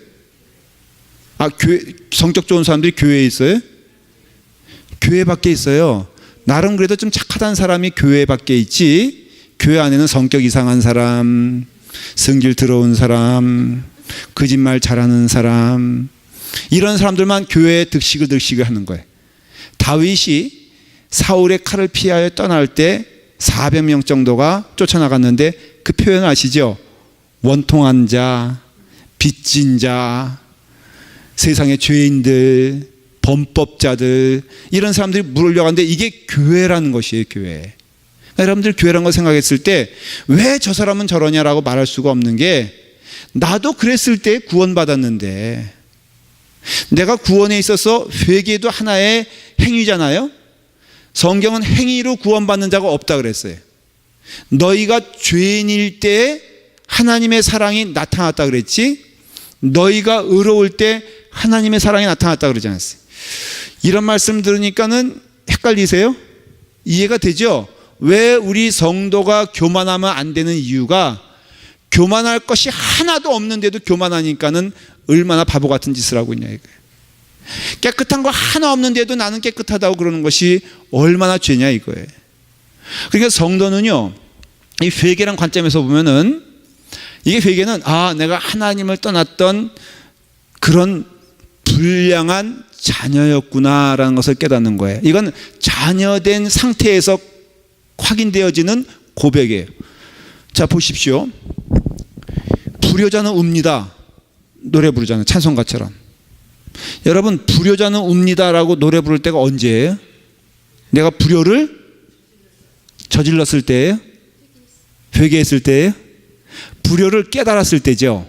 성격 좋은 사람들이 교회에 있어요? 교회 밖에 있어요. 나름 그래도 좀 착하다는 사람이 교회 밖에 있지, 교회 안에는 성격 이상한 사람, 성질 더러운 사람, 거짓말 잘하는 사람, 이런 사람들만 교회에 득식을 하는 거예요. 다윗이 사울의 칼을 피하여 떠날 때 400명 정도가 쫓아나갔는데 그 표현 아시죠? 원통한 자, 빚진 자, 세상의 죄인들, 범법자들, 이런 사람들이 물려가는데 이게 교회라는 것이에요. 교회. 여러분들 교회라는 걸 생각했을 때 왜 저 사람은 저러냐라고 말할 수가 없는 게, 나도 그랬을 때 구원받았는데, 내가 구원에 있어서 회개도 하나의 행위잖아요. 성경은 행위로 구원받는 자가 없다 그랬어요. 너희가 죄인일 때 하나님의 사랑이 나타났다 그랬지, 너희가 의로울 때 하나님의 사랑이 나타났다 그러지 않았어요. 이런 말씀 들으니까는 헷갈리세요? 이해가 되죠? 왜 우리 성도가 교만하면 안 되는 이유가, 교만할 것이 하나도 없는데도 교만하니까는 얼마나 바보 같은 짓을 하고 있냐 이거예요. 깨끗한 거 하나 없는데도 나는 깨끗하다고 그러는 것이 얼마나 죄냐 이거예요. 그러니까 성도는요, 이 회개란 관점에서 보면은, 이게 회개는 내가 하나님을 떠났던 그런 불량한 자녀였구나라는 것을 깨닫는 거예요. 이건 자녀된 상태에서 확인되어지는 고백이에요. 자, 보십시오. 불효자는 웁니다. 노래 부르잖아요. 찬송가처럼. 여러분, 불효자는 웁니다라고 노래 부를 때가 언제예요? 내가 불효를 저질렀을 때예요? 회개했을 때예요? 불효를 깨달았을 때죠.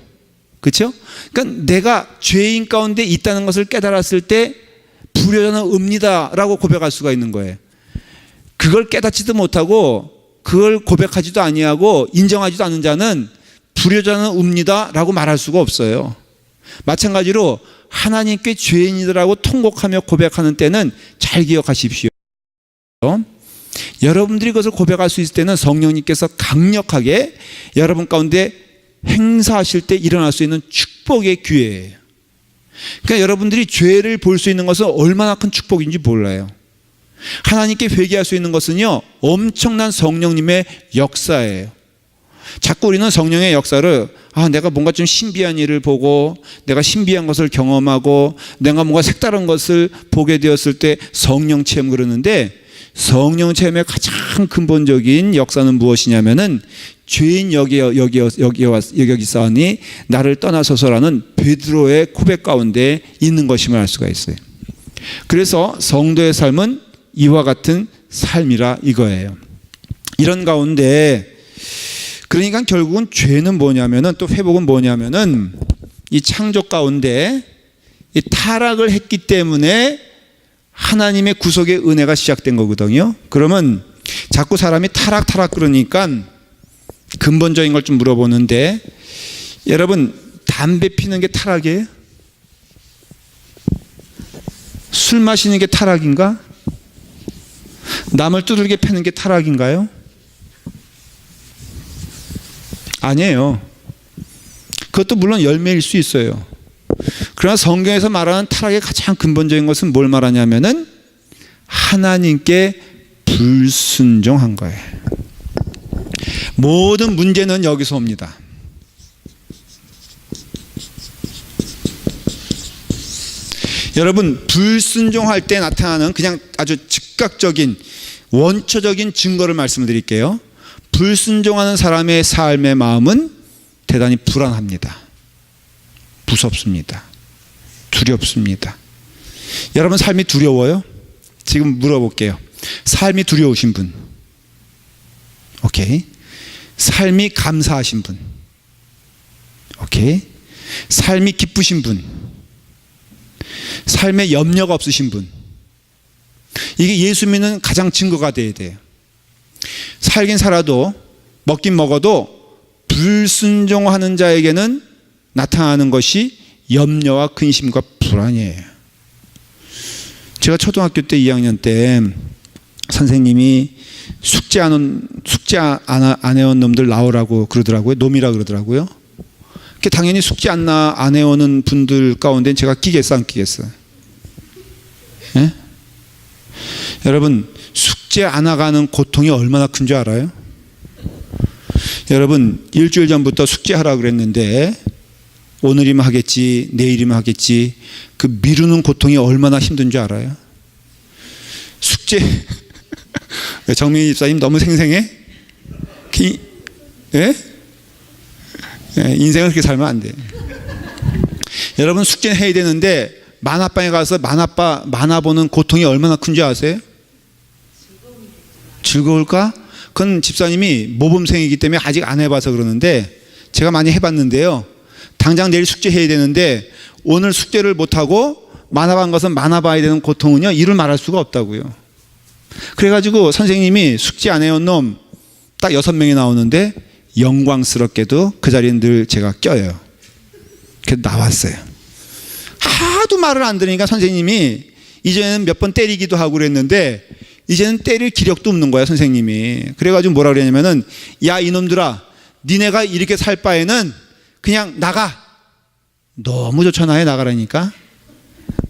그렇죠? 그러니까 내가 죄인 가운데 있다는 것을 깨달았을 때 불효자는 웁니다라고 고백할 수가 있는 거예요. 그걸 깨닫지도 못하고 그걸 고백하지도 아니하고 인정하지도 않는 자는 불효자는 웁니다라고 말할 수가 없어요. 마찬가지로 하나님께 죄인이라고 통곡하며 고백하는 때는 잘 기억하십시오. 여러분들이 그것을 고백할 수 있을 때는 성령님께서 강력하게 여러분 가운데 행사하실 때 일어날 수 있는 축복의 기회예요. 그러니까 여러분들이 죄를 볼 수 있는 것은 얼마나 큰 축복인지 몰라요. 하나님께 회개할 수 있는 것은요, 엄청난 성령님의 역사예요. 자꾸 우리는 성령의 역사를 내가 뭔가 좀 신비한 일을 보고 내가 신비한 것을 경험하고 내가 뭔가 색다른 것을 보게 되었을 때 성령 체험 그러는데, 성령 체험의 가장 근본적인 역사는 무엇이냐면은 죄인 여기사오니 나를 떠나소서라는 베드로의 고백 가운데 있는 것임을 알 수가 있어요. 그래서 성도의 삶은 이와 같은 삶이라 이거예요. 이런 가운데 그러니까 결국은 죄는 뭐냐면은, 또 회복은 뭐냐면은, 이 창조 가운데 이 타락을 했기 때문에 하나님의 구속의 은혜가 시작된 거거든요. 그러면 자꾸 사람이 타락 그러니까 근본적인 걸 좀 물어보는데, 여러분, 담배 피는 게 타락이에요? 술 마시는 게 타락인가? 남을 두들겨 패는 게 타락인가요? 아니에요. 그것도 물론 열매일 수 있어요. 그러나 성경에서 말하는 타락의 가장 근본적인 것은 뭘 말하냐면은 하나님께 불순종한 거예요. 모든 문제는 여기서 옵니다. 여러분, 불순종할 때 나타나는 그냥 아주 즉각적인 원초적인 증거를 말씀드릴게요. 불순종하는 사람의 삶의 마음은 대단히 불안합니다. 무섭습니다. 두렵습니다. 여러분 삶이 두려워요? 지금 물어볼게요. 삶이 두려우신 분. 오케이. 삶이 감사하신 분. 오케이. 삶이 기쁘신 분. 삶에 염려가 없으신 분. 이게 예수 믿는 가장 증거가 돼야 돼요. 살긴 살아도 먹긴 먹어도 불순종하는 자에게는 나타나는 것이 염려와 근심과 불안이에요. 제가 초등학교 때 2학년 때 선생님이 숙제 안 해온 놈들 나오라고 그러더라고요. 놈이라 그러더라고요. 당연히 숙제 안 해오는 분들 가운데 제가 끼겠어 안 끼겠어? 예? 여러분 숙제 안 하가는 고통이 얼마나 큰 줄 알아요? 여러분 일주일 전부터 숙제하라 그랬는데 오늘이면 하겠지 내일이면 하겠지 그 미루는 고통이 얼마나 힘든 줄 알아요? 숙제 정민희 집사님 너무 생생해? 예? 인생을 그렇게 살면 안 돼. 여러분 숙제는 해야 되는데 만화방에 가서 만화 보는 고통이 얼마나 큰 줄 아세요? 즐거울까? 그건 집사님이 모범생이기 때문에 아직 안 해봐서 그러는데 제가 많이 해봤는데요. 당장 내일 숙제해야 되는데 오늘 숙제를 못하고 만화방 가서 만화 봐야 되는 고통은요 이를 말할 수가 없다고요. 그래가지고 선생님이 숙제 안 해온 놈 딱 6명이 나오는데 영광스럽게도 그 자리에 늘 제가 껴요. 그래서 나왔어요. 하도 말을 안 들으니까 선생님이 이제는 몇 번 때리기도 하고 그랬는데 이제는 때릴 기력도 없는 거야 선생님이. 그래가지고 뭐라 그랬냐면은 야 이놈들아 니네가 이렇게 살 바에는 그냥 나가. 너무 좋잖아요 나가라니까.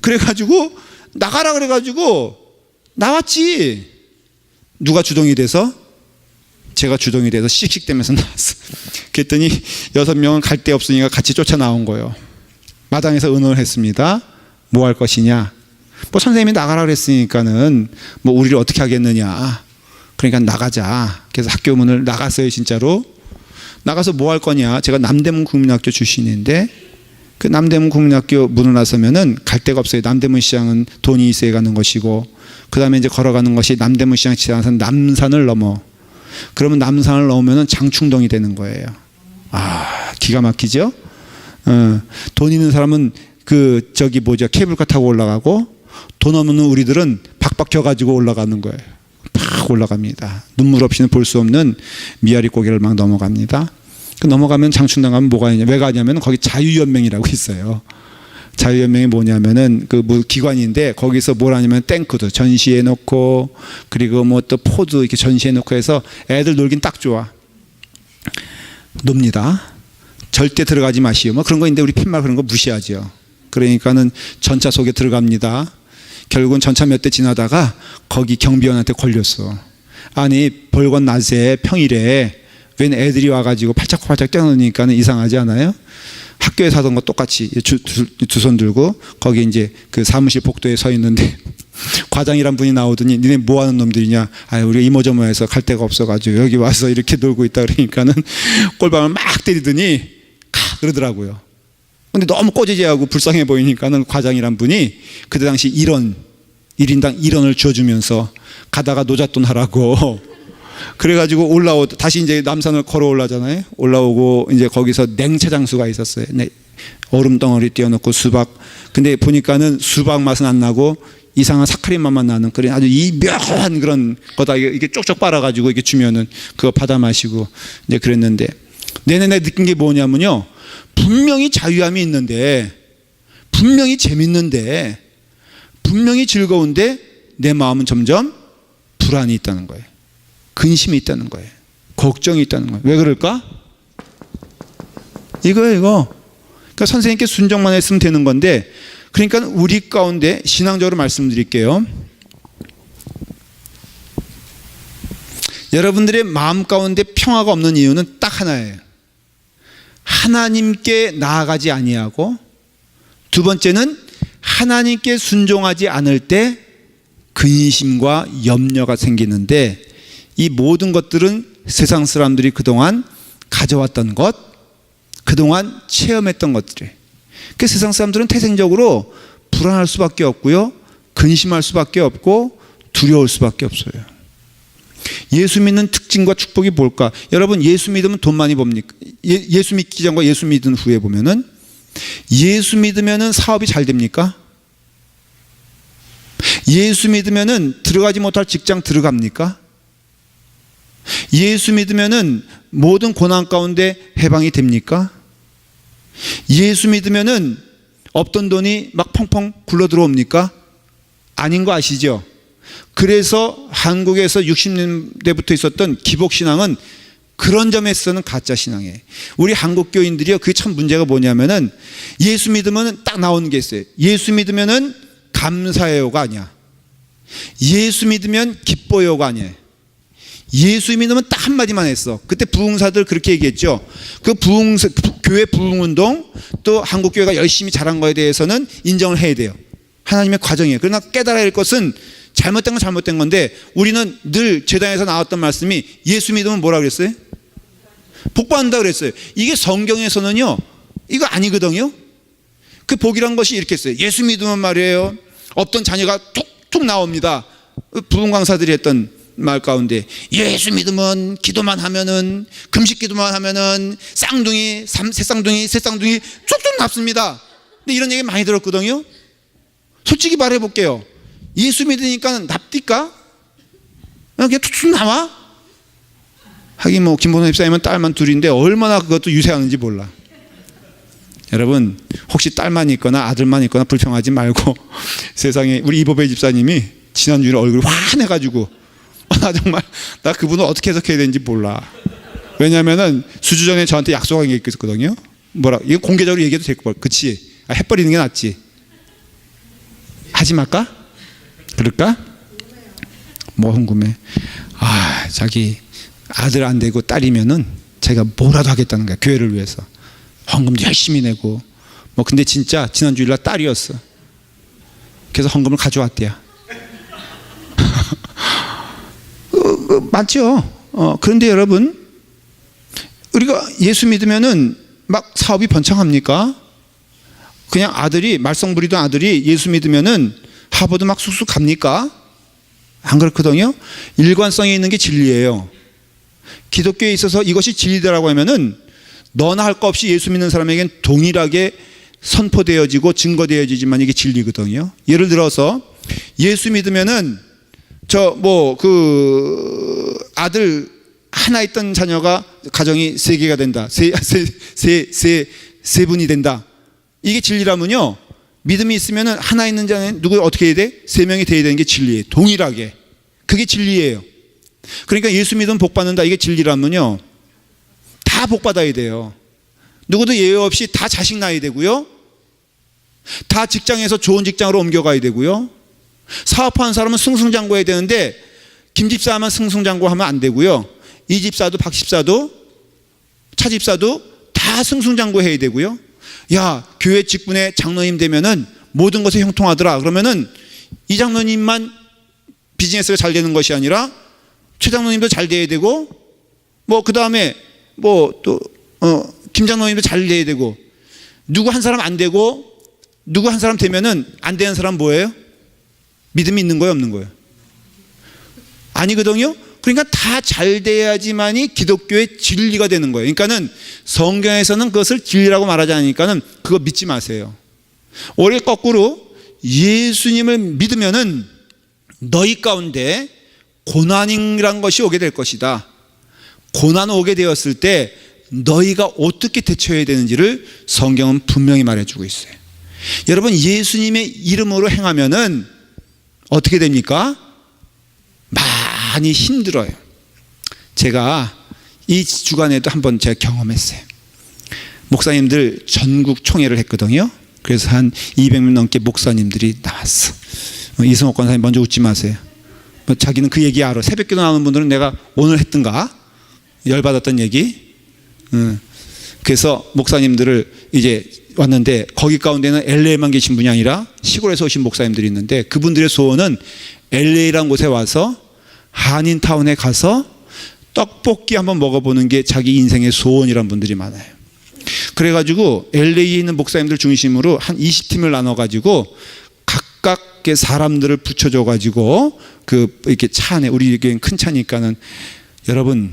그래가지고 나가라 그래가지고 나왔지. 누가 주동이 돼서? 제가 주동이 돼서 씩씩대면서 나왔어. 그랬더니 6명은 갈 데 없으니까 같이 쫓아 나온 거예요. 마당에서 의논을 했습니다. 뭐 할 것이냐. 뭐 선생님이 나가라 그랬으니까는 뭐 우리를 어떻게 하겠느냐. 그러니까 나가자. 그래서 학교 문을 나갔어요 진짜로. 나가서 뭐 할 거냐. 제가 남대문 국민학교 출신인데 그 남대문 국민학교 문을 나서면은 갈 데가 없어요. 남대문 시장은 돈이 있어야 가는 것이고 그 다음에 이제 걸어가는 것이 남대문 시장 지나서 남산을 넘어. 그러면 남산을 넘으면 장충동이 되는 거예요. 아, 기가 막히죠? 돈 있는 사람은 케이블카 타고 올라가고 돈 없는 우리들은 박박혀가지고 올라가는 거예요. 팍 올라갑니다. 눈물 없이는 볼 수 없는 미아리 고개를 막 넘어갑니다. 그 넘어가면 장충동 가면 뭐가 있냐? 왜 가냐면 거기 자유연맹이라고 있어요. 자유연맹이 뭐냐면은 뭐 기관인데 거기서 뭘 하냐면 탱크도 전시해 놓고 그리고 뭐 또 포도 이렇게 전시해 놓고 해서 애들 놀긴 딱 좋아. 놉니다. 절대 들어가지 마시오. 뭐 그런 거 있는데 우리 팻말 그런 거 무시하죠. 그러니까는 전차 속에 들어갑니다. 결국은 전차 몇 대 지나다가 거기 경비원한테 걸렸어. 아니 벌건 낮에 평일에 웬 애들이 와가지고 팔짝팔짝 뛰어노니까는 이상하지 않아요? 학교에서 하던 거 똑같이 두 손 들고 거기 이제 그 사무실 복도에 서 있는데 과장이란 분이 나오더니 니네 뭐 하는 놈들이냐. 우리 이모저모해서 갈 데가 없어가지고 여기 와서 이렇게 놀고 있다 그러니까는 꼴밤을 막 때리더니 그러더라고요. 근데 너무 꼬지지하고 불쌍해 보이니까는 과장이란 분이 그때 당시 1인당 1원을 줘주면서 가다가 노잣돈 하라고 그래가지고 다시 이제 남산을 걸어 올라잖아요. 올라오고 이제 거기서 냉차 장수가 있었어요. 얼음 덩어리 띄워놓고 수박. 근데 보니까는 수박 맛은 안 나고 이상한 사카린 맛만 나는 그런 아주 묘한 그런 거다. 이게 쪽쪽 빨아가지고 이렇게 주면은 그거 받아 마시고 이제 그랬는데 내내 느낀 게 뭐냐면요. 분명히 자유함이 있는데, 분명히 재밌는데, 분명히 즐거운데 내 마음은 점점 불안이 있다는 거예요. 근심이 있다는 거예요. 걱정이 있다는 거예요. 왜 그럴까? 이거예요, 이거. 그러니까 선생님께 순종만 했으면 되는 건데, 그러니까 우리 가운데 신앙적으로 말씀드릴게요. 여러분들의 마음 가운데 평화가 없는 이유는 딱 하나예요. 하나님께 나아가지 아니하고, 두 번째는 하나님께 순종하지 않을 때 근심과 염려가 생기는데, 이 모든 것들은 세상 사람들이 그동안 가져왔던 것, 그동안 체험했던 것들이에요. 그 세상 사람들은 태생적으로 불안할 수밖에 없고요, 근심할 수밖에 없고 두려울 수밖에 없어요. 예수 믿는 특징과 축복이 뭘까? 여러분, 예수 믿으면 돈 많이 법니까? 예수 믿기 전과 예수 믿은 후에 보면은, 예수 믿으면은 사업이 잘 됩니까? 예수 믿으면은 들어가지 못할 직장 들어갑니까? 예수 믿으면은 모든 고난 가운데 해방이 됩니까? 예수 믿으면은 없던 돈이 막 펑펑 굴러 들어옵니까? 아닌 거 아시죠? 그래서 한국에서 60년대부터 있었던 기복신앙은 그런 점에서는 가짜 신앙이에요. 우리 한국 교인들이요, 그게 참 문제가 뭐냐면은, 예수 믿으면 딱 나오는 게 있어요. 예수 믿으면은 감사해요가 아니야. 예수 믿으면 기뻐요가 아니에요. 예수 믿으면 딱 한마디만 했어. 그때 부흥사들 그렇게 얘기했죠. 그 교회 부흥운동, 또 한국교회가 열심히 잘한 거에 대해서는 인정을 해야 돼요. 하나님의 과정이에요. 그러나 깨달아야 할 것은 잘못된 건 잘못된 건데, 우리는 늘 제단에서 나왔던 말씀이, 예수 믿으면 뭐라 그랬어요? 복받는다 그랬어요. 이게 성경에서는요, 이거 아니거든요. 그 복이란 것이 이렇게 했어요. 예수 믿으면 말이에요, 없던 자녀가 툭툭 나옵니다. 부흥 강사들이 했던 말 가운데, 예수 믿으면 기도만 하면은, 금식 기도만 하면은 쌍둥이, 새 쌍둥이 툭툭 납습니다. 근데 이런 얘기 많이 들었거든요. 솔직히 말해 볼게요. 예수 믿으니까 납디까? 그냥 툭툭 나와? 하긴 뭐 김본호 집사님은 딸만 둘인데 얼마나 그것도 유세하는지 몰라. 여러분, 혹시 딸만 있거나 아들만 있거나 불평하지 말고, 세상에 우리 이보배 집사님이 지난주에 얼굴이 환해가지고, 나 정말, 나 그분을 어떻게 해석해야 되는지 몰라. 왜냐면은 수주 전에 저한테 약속한 게 있거든요. 뭐라, 이거 공개적으로 얘기해도 될 거, 그치? 해버리는 게 낫지. 하지 말까? 그럴까? 뭐 궁금해. 자기 아들 안 되고 딸이면은 제가 뭐라도 하겠다는 거야. 교회를 위해서. 헌금도 열심히 내고. 뭐 근데 진짜 지난 주일날 딸이었어. 그래서 헌금을 가져왔대요. 맞죠? 그런데 여러분, 우리가 예수 믿으면은 막 사업이 번창합니까? 그냥 아들이, 말썽 부리던 아들이 예수 믿으면은 하버드 막 쑥쑥 갑니까? 안 그렇거든요. 일관성이 있는 게 진리예요. 기독교에 있어서 이것이 진리다라고 하면은 너나 할 거 없이 예수 믿는 사람에겐 동일하게 선포되어지고 증거되어지지만 이게 진리거든요. 예를 들어서 예수 믿으면은 아들 하나 있던 자녀가 가정이 세 개가 된다. 세 분이 된다. 이게 진리라면요, 믿음이 있으면은 하나 있는 자는 누구 어떻게 해야 돼? 세 명이 돼야 되는 게 진리예요. 동일하게. 그게 진리예요. 그러니까 예수 믿으면 복 받는다. 이게 진리라면요, 다 복 받아야 돼요. 누구도 예외 없이 다 자식 낳아야 되고요, 다 직장에서 좋은 직장으로 옮겨가야 되고요, 사업하는 사람은 승승장구해야 되는데 김 집사만 승승장구하면 안 되고요, 이 집사도 박 집사도 차 집사도 다 승승장구해야 되고요. 야, 교회 직분에 장로님 되면은 모든 것에 형통하더라. 그러면은 이 장로님만 비즈니스가 잘 되는 것이 아니라 최 장로님도 잘 돼야 되고, 뭐 그 다음에 뭐 또 김 장로님도 잘 돼야 되고, 누구 한 사람 안 되고 누구 한 사람 되면은 안 되는 사람 뭐예요? 믿음이 있는 거예요, 없는 거예요? 아니거든요. 그러니까 다 잘 돼야지만이 기독교의 진리가 되는 거예요. 그러니까는 성경에서는 그것을 진리라고 말하지 않으니까는 그거 믿지 마세요. 오히려 거꾸로 예수님을 믿으면은 너희 가운데 고난이란 것이 오게 될 것이다. 고난 오게 되었을 때 너희가 어떻게 대처해야 되는지를 성경은 분명히 말해주고 있어요. 여러분, 예수님의 이름으로 행하면은 어떻게 됩니까? 많이 힘들어요. 제가 이 주간에도 한번 제가 경험했어요. 목사님들 전국 총회를 했거든요. 그래서 한 200명 넘게 목사님들이 나왔어. 이승옥 권사님 먼저 웃지 마세요. 자기는 그 얘기 알아. 새벽기도 나오는 분들은 내가 오늘 했던가 열받았던 얘기. 그래서 목사님들을 이제 왔는데, 거기 가운데는 LA에만 계신 분이 아니라 시골에서 오신 목사님들이 있는데, 그분들의 소원은 LA라는 곳에 와서 한인타운에 가서 떡볶이 한번 먹어보는 게 자기 인생의 소원이란 분들이 많아요. 그래가지고 LA에 있는 목사님들 중심으로 한 20팀을 나눠가지고 각각 사람들을 붙여줘가지고 이렇게 차 안에, 우리 교회는 큰 차니까는, 여러분,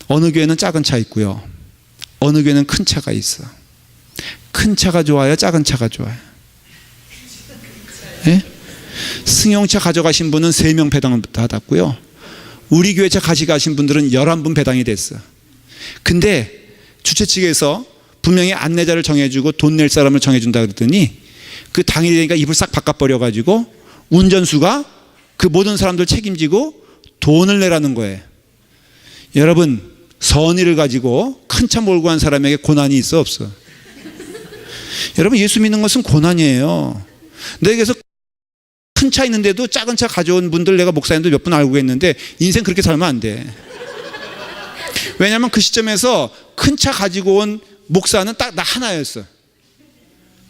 어느 교회는 작은 차 있고요, 어느 교회는 큰 차가 있어. 큰 차가 좋아요, 작은 차가 좋아요? 네? 승용차 가져가신 분은 3명 배당 받았고요, 우리 교회 차 가져가신 분들은 11분 배당이 됐어. 근데 주최 측에서 분명히 안내자를 정해주고 돈 낼 사람을 정해준다 그랬더니 그 당일이 되니까 입을 싹 바꿔버려가지고 운전수가 그 모든 사람들 책임지고 돈을 내라는 거예요. 여러분, 선의를 가지고 큰 차 몰고 간 사람에게 고난이 있어, 없어? 여러분, 예수 믿는 것은 고난이에요. 내게서 큰 차 있는데도 작은 차 가져온 분들 내가 목사님도 몇 분 알고 있는데 인생 그렇게 살면 안 돼. 왜냐하면 그 시점에서 큰 차 가지고 온 목사는 딱 나 하나였어.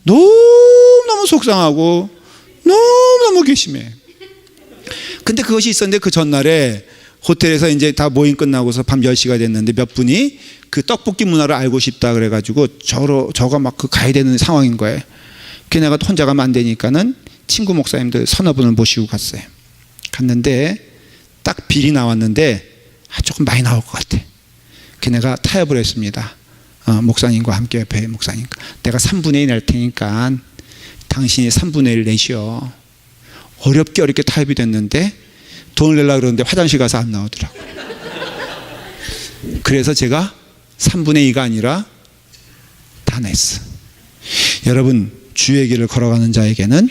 너무너무 속상하고 너무너무 괘씸해. 근데 그것이 있었는데 그 전날에 호텔에서 이제 다 모임 끝나고서 밤 10시가 됐는데 몇 분이 그 떡볶이 문화를 알고 싶다 그래가지고 저가 막 가야 되는 상황인 거예요. 그 내가 혼자 가면 안 되니까는 친구 목사님들 서너 분을 모시고 갔어요. 갔는데 딱 빌이 나왔는데 조금 많이 나올 것 같아. 그 내가 타협을 했습니다. 목사님과 함께 옆에 목사님과 내가 3분의 1 낼 테니까 당신이 3분의 1 내시오. 어렵게 타협이 됐는데 돈을 내려고 그러는데 화장실 가서 안 나오더라고. 그래서 제가 3분의 2가 아니라 다 냈어. 여러분, 주의 길을 걸어가는 자에게는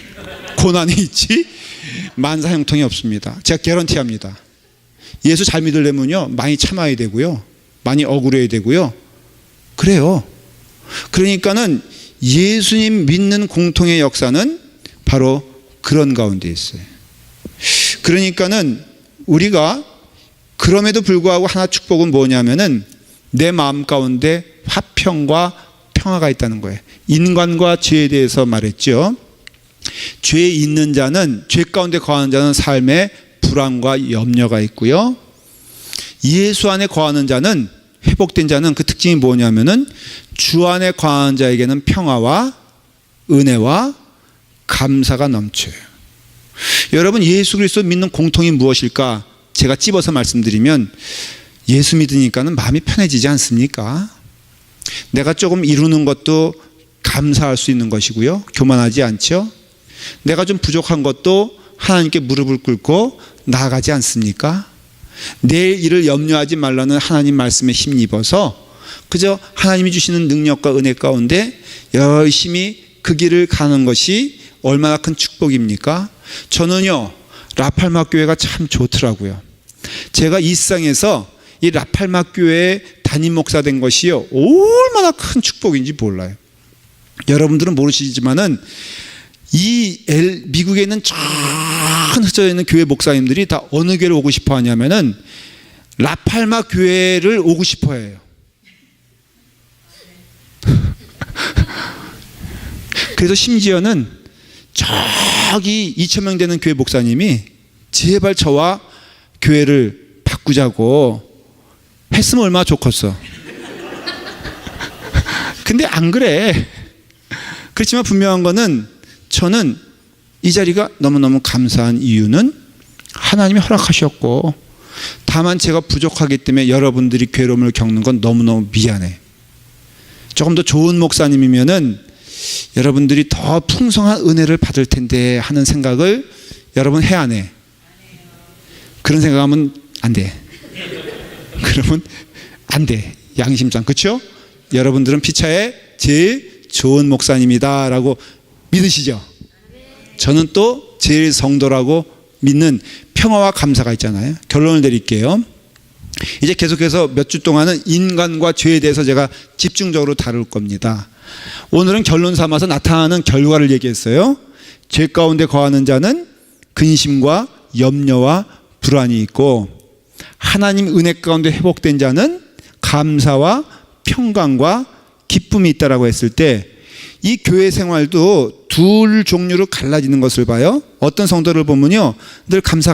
고난이 있지 만사 형통이 없습니다. 제가 개런티합니다. 예수 잘 믿으려면요 많이 참아야 되고요, 많이 억울해야 되고요. 그래요. 그러니까는 예수님 믿는 공통의 역사는 바로 그런 가운데 있어요. 그러니까는 우리가 그럼에도 불구하고 하나 축복은 뭐냐면은 내 마음 가운데 화평과 평화가 있다는 거예요. 인간과 죄에 대해서 말했죠. 죄에 있는 자는, 죄 가운데 거하는 자는 삶에 불안과 염려가 있고요, 예수 안에 거하는 자는, 회복된 자는 그 특징이 뭐냐면은 주 안에 거하는 자에게는 평화와 은혜와 감사가 넘쳐요. 여러분, 예수 그리스도 믿는 공통이 무엇일까? 제가 찝어서 말씀드리면 예수 믿으니까는 마음이 편해지지 않습니까? 내가 조금 이루는 것도 감사할 수 있는 것이고요, 교만하지 않죠? 내가 좀 부족한 것도 하나님께 무릎을 꿇고 나아가지 않습니까? 내일 일을 염려하지 말라는 하나님 말씀에 힘입어서 그저 하나님이 주시는 능력과 은혜 가운데 열심히 그 길을 가는 것이 얼마나 큰 축복입니까? 저는요 라팔마 교회가 참 좋더라고요. 제가 이 세상에서 이 라팔마 교회에 담임 목사 된 것이요 얼마나 큰 축복인지 몰라요. 여러분들은 모르시지만은 미국에 있는 쫙 흩어져 있는 교회 목사님들이 다 어느 교회를 오고 싶어 하냐면은 라팔마 교회를 오고 싶어 해요. 그래서 심지어는 저기 2,000명 되는 교회 목사님이 제발 저와 교회를 바꾸자고 했으면 얼마나 좋겠어. 근데 안 그래. 그렇지만 분명한 거는 저는 이 자리가 너무너무 감사한 이유는 하나님이 허락하셨고, 다만 제가 부족하기 때문에 여러분들이 괴로움을 겪는 건 너무너무 미안해. 조금 더 좋은 목사님이면은 여러분들이 더 풍성한 은혜를 받을 텐데 하는 생각을 여러분 해 안 해? 그런 생각하면 안 돼. 그러면 안 돼. 양심상. 그렇죠? 여러분들은 피차에 제일 좋은 목사님이다라고 믿으시죠? 저는 또 제일 성도라고 믿는 평화와 감사가 있잖아요. 결론을 내릴게요. 이제 계속해서 몇 주 동안은 인간과 죄에 대해서 제가 집중적으로 다룰 겁니다. 오늘은 결론 삼아서 나타나는 결과를 얘기했어요. 죄 가운데 거하는 자는 근심과 염려와 불안이 있고, 하나님 은혜 가운데 회복된 자는 감사와 평강과 기쁨이 있다라고 했을 때, 이 교회 생활도 둘 종류로 갈라지는 것을 봐요. 어떤 성도를 보면요, 늘 감사,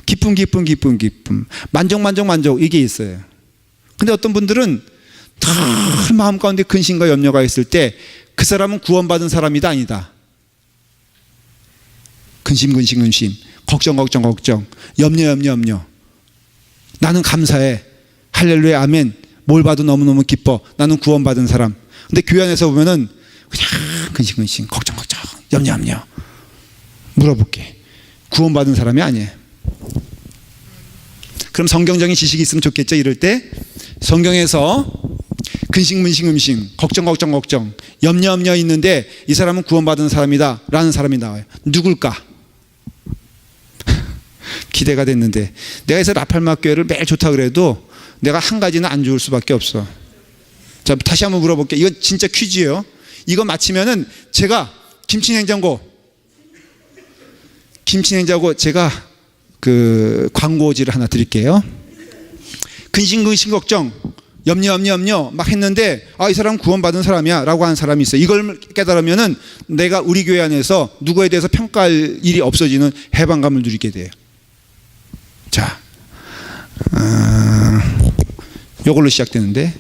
기쁨, 만족 이게 있어요. 근데 어떤 분들은 늘 마음 가운데 근심과 염려가 있을 때 그 사람은 구원받은 사람이다 아니다. 근심, 걱정, 염려. 나는 감사해. 할렐루야, 아멘. 뭘 봐도 너무너무 기뻐. 나는 구원받은 사람. 근데 교회 안에서 보면은 그냥 근심, 걱정, 염려. 물어볼게. 구원받은 사람이 아니에요. 그럼 성경적인 지식이 있으면 좋겠죠. 이럴 때 성경에서 근심, 걱정, 염려 있는데 이 사람은 구원받은 사람이다 라는 사람이 나와요. 누굴까? 기대가 됐는데 내가 해서 라팔마 교회를 매일 좋다 그래도 내가 한 가지는 안 좋을 수밖에 없어. 자, 다시 한번 물어볼게요. 이건 진짜 퀴즈예요. 이거 맞히면은 제가 김치냉장고 제가 그 광고지를 하나 드릴게요. 근심 걱정 염려 막 했는데 이 사람은 구원받은 사람이야 라고 하는 사람이 있어요. 이걸 깨달으면은 내가 우리 교회 안에서 누구에 대해서 평가할 일이 없어지는 해방감을 누리게 돼요. 자, 요걸로 시작되는데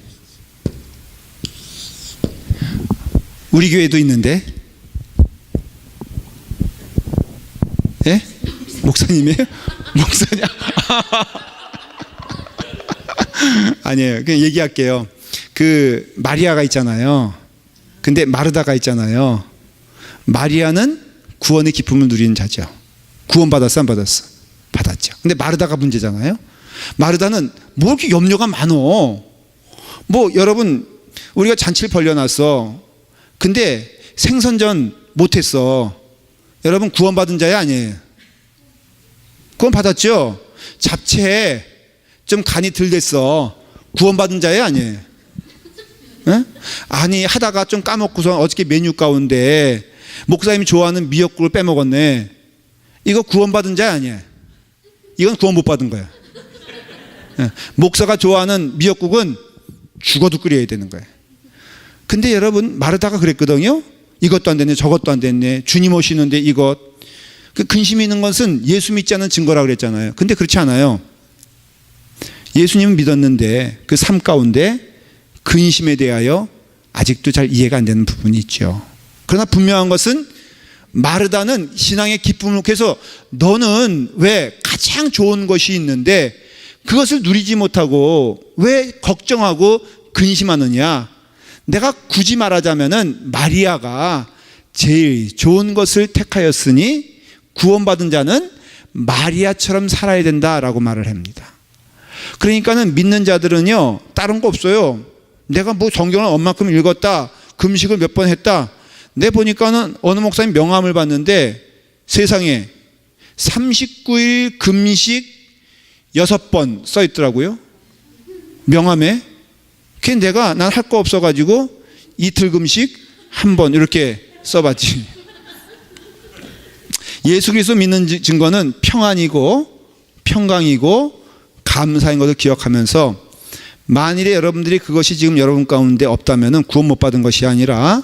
우리 교회도 있는데, 예? 목사님이에요? 목사님? 아니에요. 그냥 얘기할게요. 그 마리아가 있잖아요. 근데 마르다가 있잖아요. 마리아는 구원의 기쁨을 누리는 자죠. 구원받았어, 안 받았어? 받았죠. 근데 마르다가 문제잖아요. 마르다는 뭐 이렇게 염려가 많어. 뭐 여러분, 우리가 잔치를 벌려놨어. 근데 생선전 못했어. 여러분 구원받은 자야 아니에요? 구원받았죠? 잡채에 좀 간이 덜 됐어. 구원받은 자야 아니에요? 응? 아니 하다가 좀 까먹고서 어저께 메뉴 가운데 목사님이 좋아하는 미역국을 빼먹었네. 이거 구원받은 자야 아니에요? 이건 구원 못 받은 거야. 응. 목사가 좋아하는 미역국은 죽어도 끓여야 되는 거예요. 근데 여러분 마르다가 그랬거든요. 이것도 안 됐네, 저것도 안 됐네, 주님 오시는데 이것. 그 근심이 있는 것은 예수 믿지 않는 증거라고 그랬잖아요. 근데 그렇지 않아요. 예수님은 믿었는데 그 삶 가운데 근심에 대하여 아직도 잘 이해가 안 되는 부분이 있죠. 그러나 분명한 것은 마르다는 신앙의 기쁨을 해서 너는 왜 가장 좋은 것이 있는데 그것을 누리지 못하고 왜 걱정하고 근심하느냐. 내가 굳이 말하자면은 마리아가 제일 좋은 것을 택하였으니 구원받은 자는 마리아처럼 살아야 된다라고 말을 합니다. 그러니까는 믿는 자들은요, 다른 거 없어요. 내가 뭐 성경을 얼마큼 읽었다, 금식을 몇 번 했다. 내 보니까는 어느 목사님 명함을 봤는데 세상에 39일 금식 6번 써 있더라고요. 명함에. 그게 내가 난 할 거 없어가지고 이틀 금식 1번 이렇게 써봤지. 예수 그리스도 믿는 증거는 평안이고 평강이고 감사인 것을 기억하면서 만일에 여러분들이 그것이 지금 여러분 가운데 없다면 구원 못 받은 것이 아니라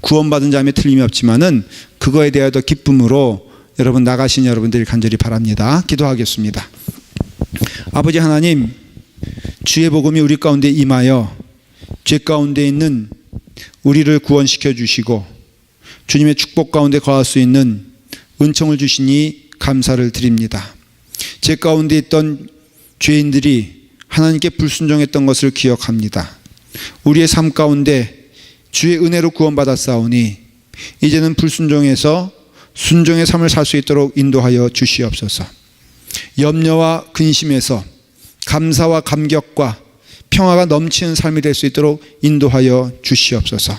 구원받은 자임에 틀림이 없지만은 그거에 대하여 기쁨으로 여러분 나가신 여러분들이 간절히 바랍니다. 기도하겠습니다. 아버지 하나님, 주의 복음이 우리 가운데 임하여 죄 가운데 있는 우리를 구원시켜 주시고 주님의 축복 가운데 거할 수 있는 은총을 주시니 감사를 드립니다. 죄 가운데 있던 죄인들이 하나님께 불순종했던 것을 기억합니다. 우리의 삶 가운데 주의 은혜로 구원받았사오니 이제는 불순종에서 순종의 삶을 살 수 있도록 인도하여 주시옵소서. 염려와 근심에서 감사와 감격과 평화가 넘치는 삶이 될 수 있도록 인도하여 주시옵소서.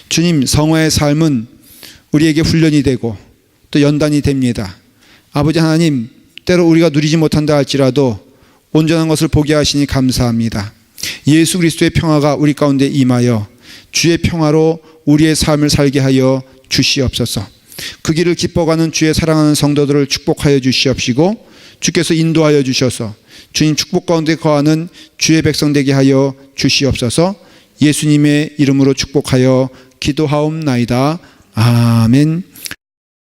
주님, 성화의 삶은 우리에게 훈련이 되고 또 연단이 됩니다. 아버지 하나님, 때로 우리가 누리지 못한다 할지라도 온전한 것을 보게 하시니 감사합니다. 예수 그리스도의 평화가 우리 가운데 임하여 주의 평화로 우리의 삶을 살게 하여 주시옵소서. 그 길을 기뻐가는 주의 사랑하는 성도들을 축복하여 주시옵시고 주께서 인도하여 주셔서 주님 축복 가운데 거하는 주의 백성 되게 하여 주시옵소서. 예수님의 이름으로 축복하여 기도하옵나이다. 아멘.